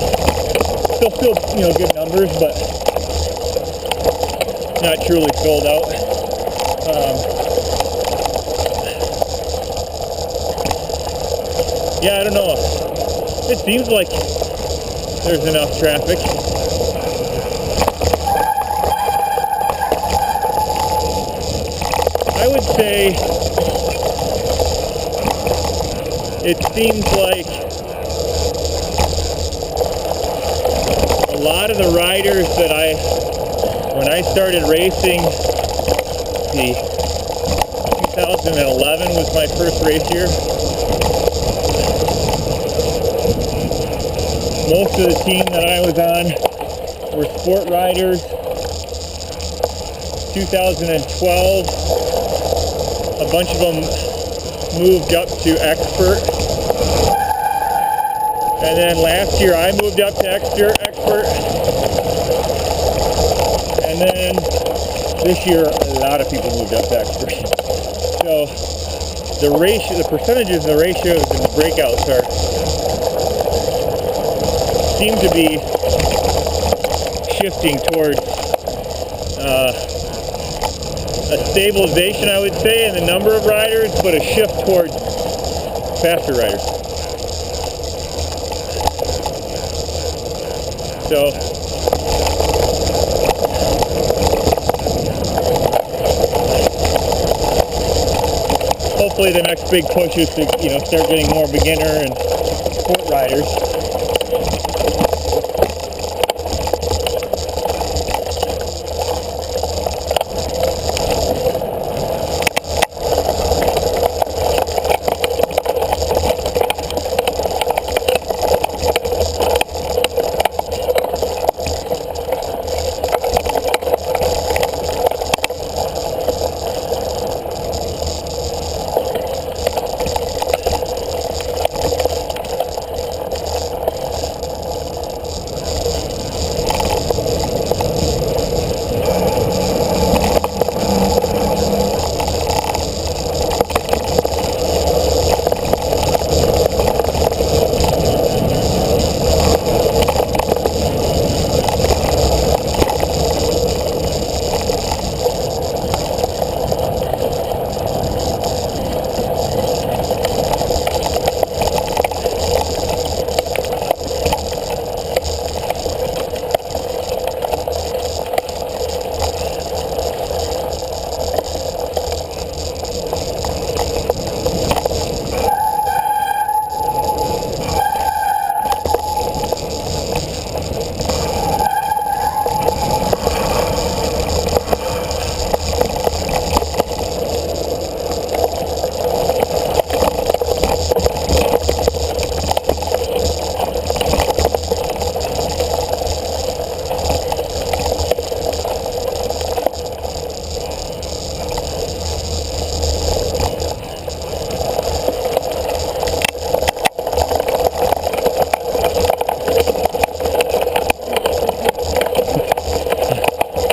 Still, good numbers, but not truly sold out. Yeah, I don't know. It seems like there's enough traffic. I would say it seems like a lot of the riders that when I started racing, 2011 was my first race year. Most of the team that I was on were sport riders. 2012, a bunch of them moved up to expert. And then last year I moved up to expert. And then this year a lot of people moved up to expert. So the percentages and the ratios and the breakouts seem to be shifting towards a stabilization, I would say, in the number of riders, but a shift towards faster riders. So hopefully the next big push is to start getting more beginner and sport riders.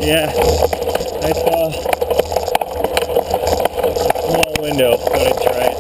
Yeah, I saw a small window, so I'd try it.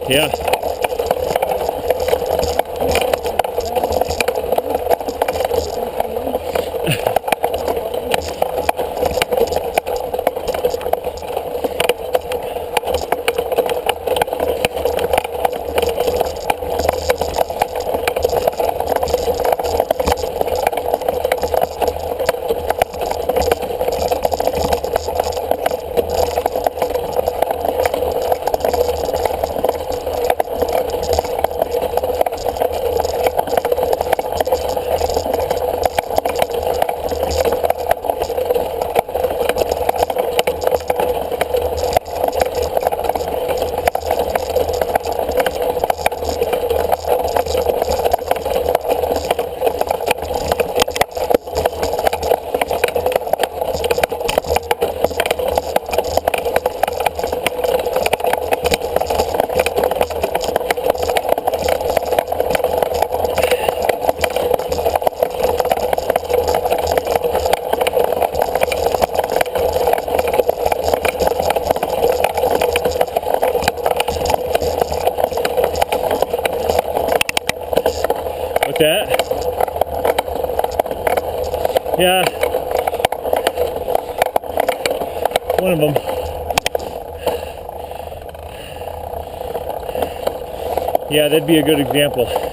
Yeah. That. Yeah. One of them. Yeah, that'd be a good example.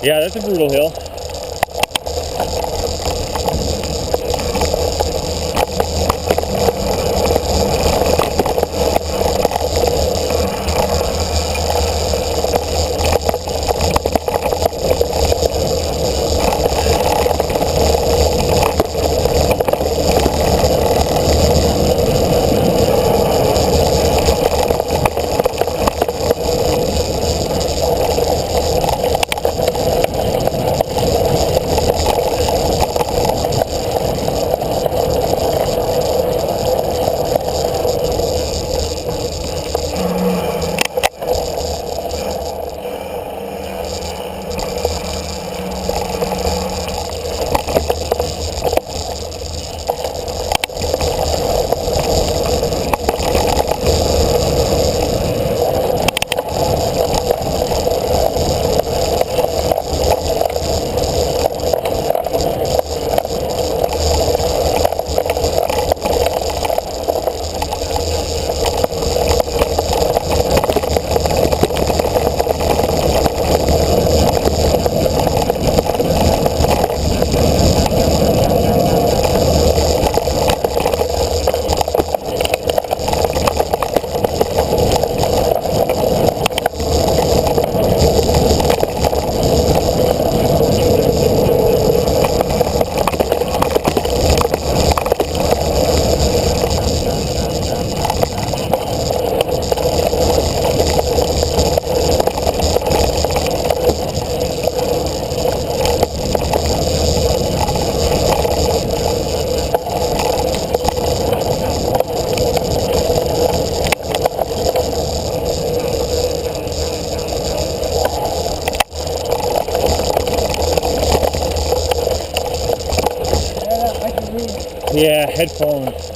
Yeah, that's a brutal hill. Yeah, headphones.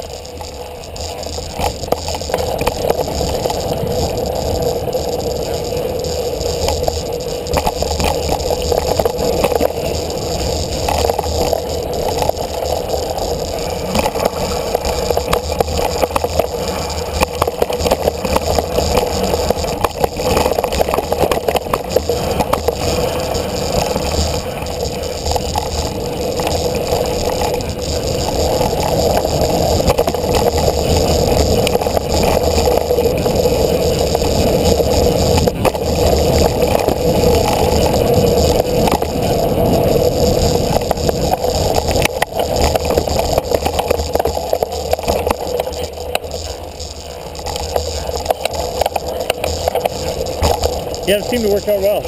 Yeah, it seemed to work out well.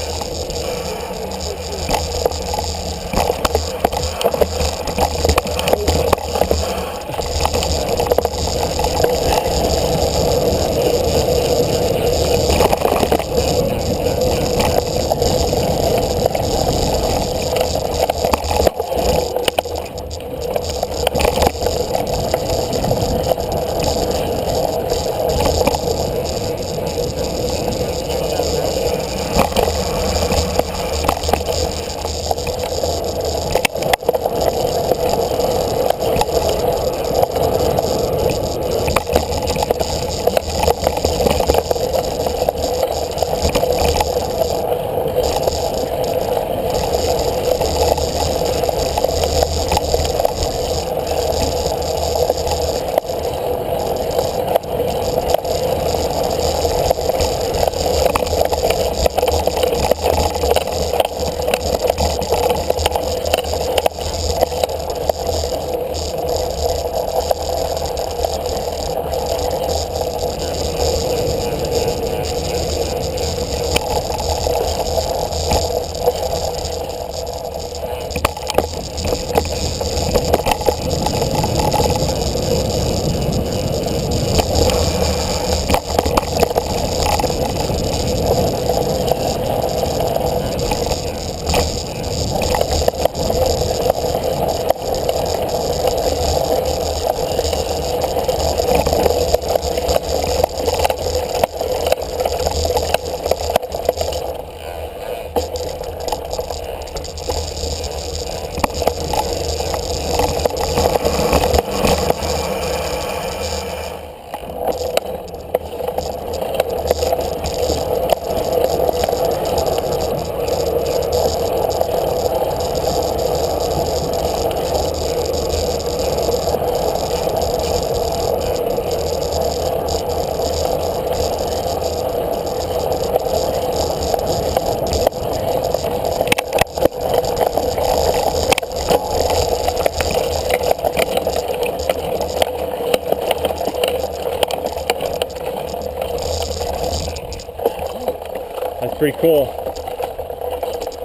That's pretty cool.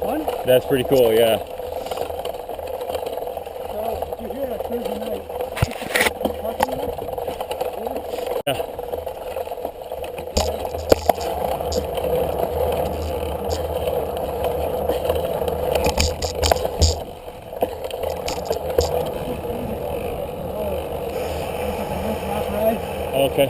Fun? That's pretty cool, yeah. So, did you hear that Thursday night? Parking lot? Yeah. Okay.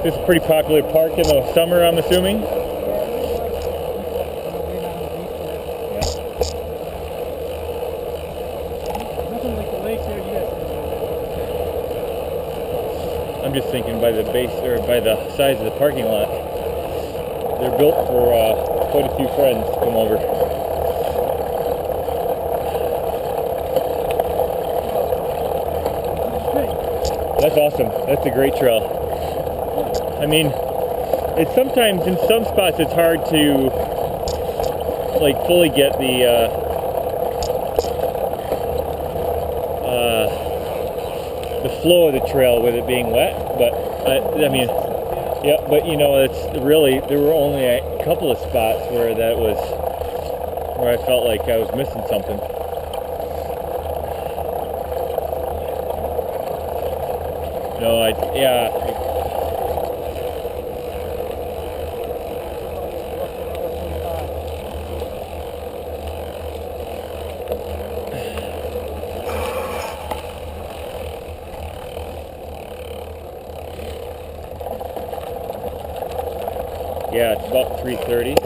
This is a pretty popular park in the summer, I'm assuming. I'm just thinking by the base or by the size of the parking lot. They're built for quite a few friends to come over. That's awesome. That's a great trail. I mean, it's sometimes in some spots it's hard to like fully get the flow of the trail with it being wet, but I mean, yeah, but you know, it's really, there were only a couple of spots where that was, where I felt like I was missing something. No, yeah, it's about 3:30.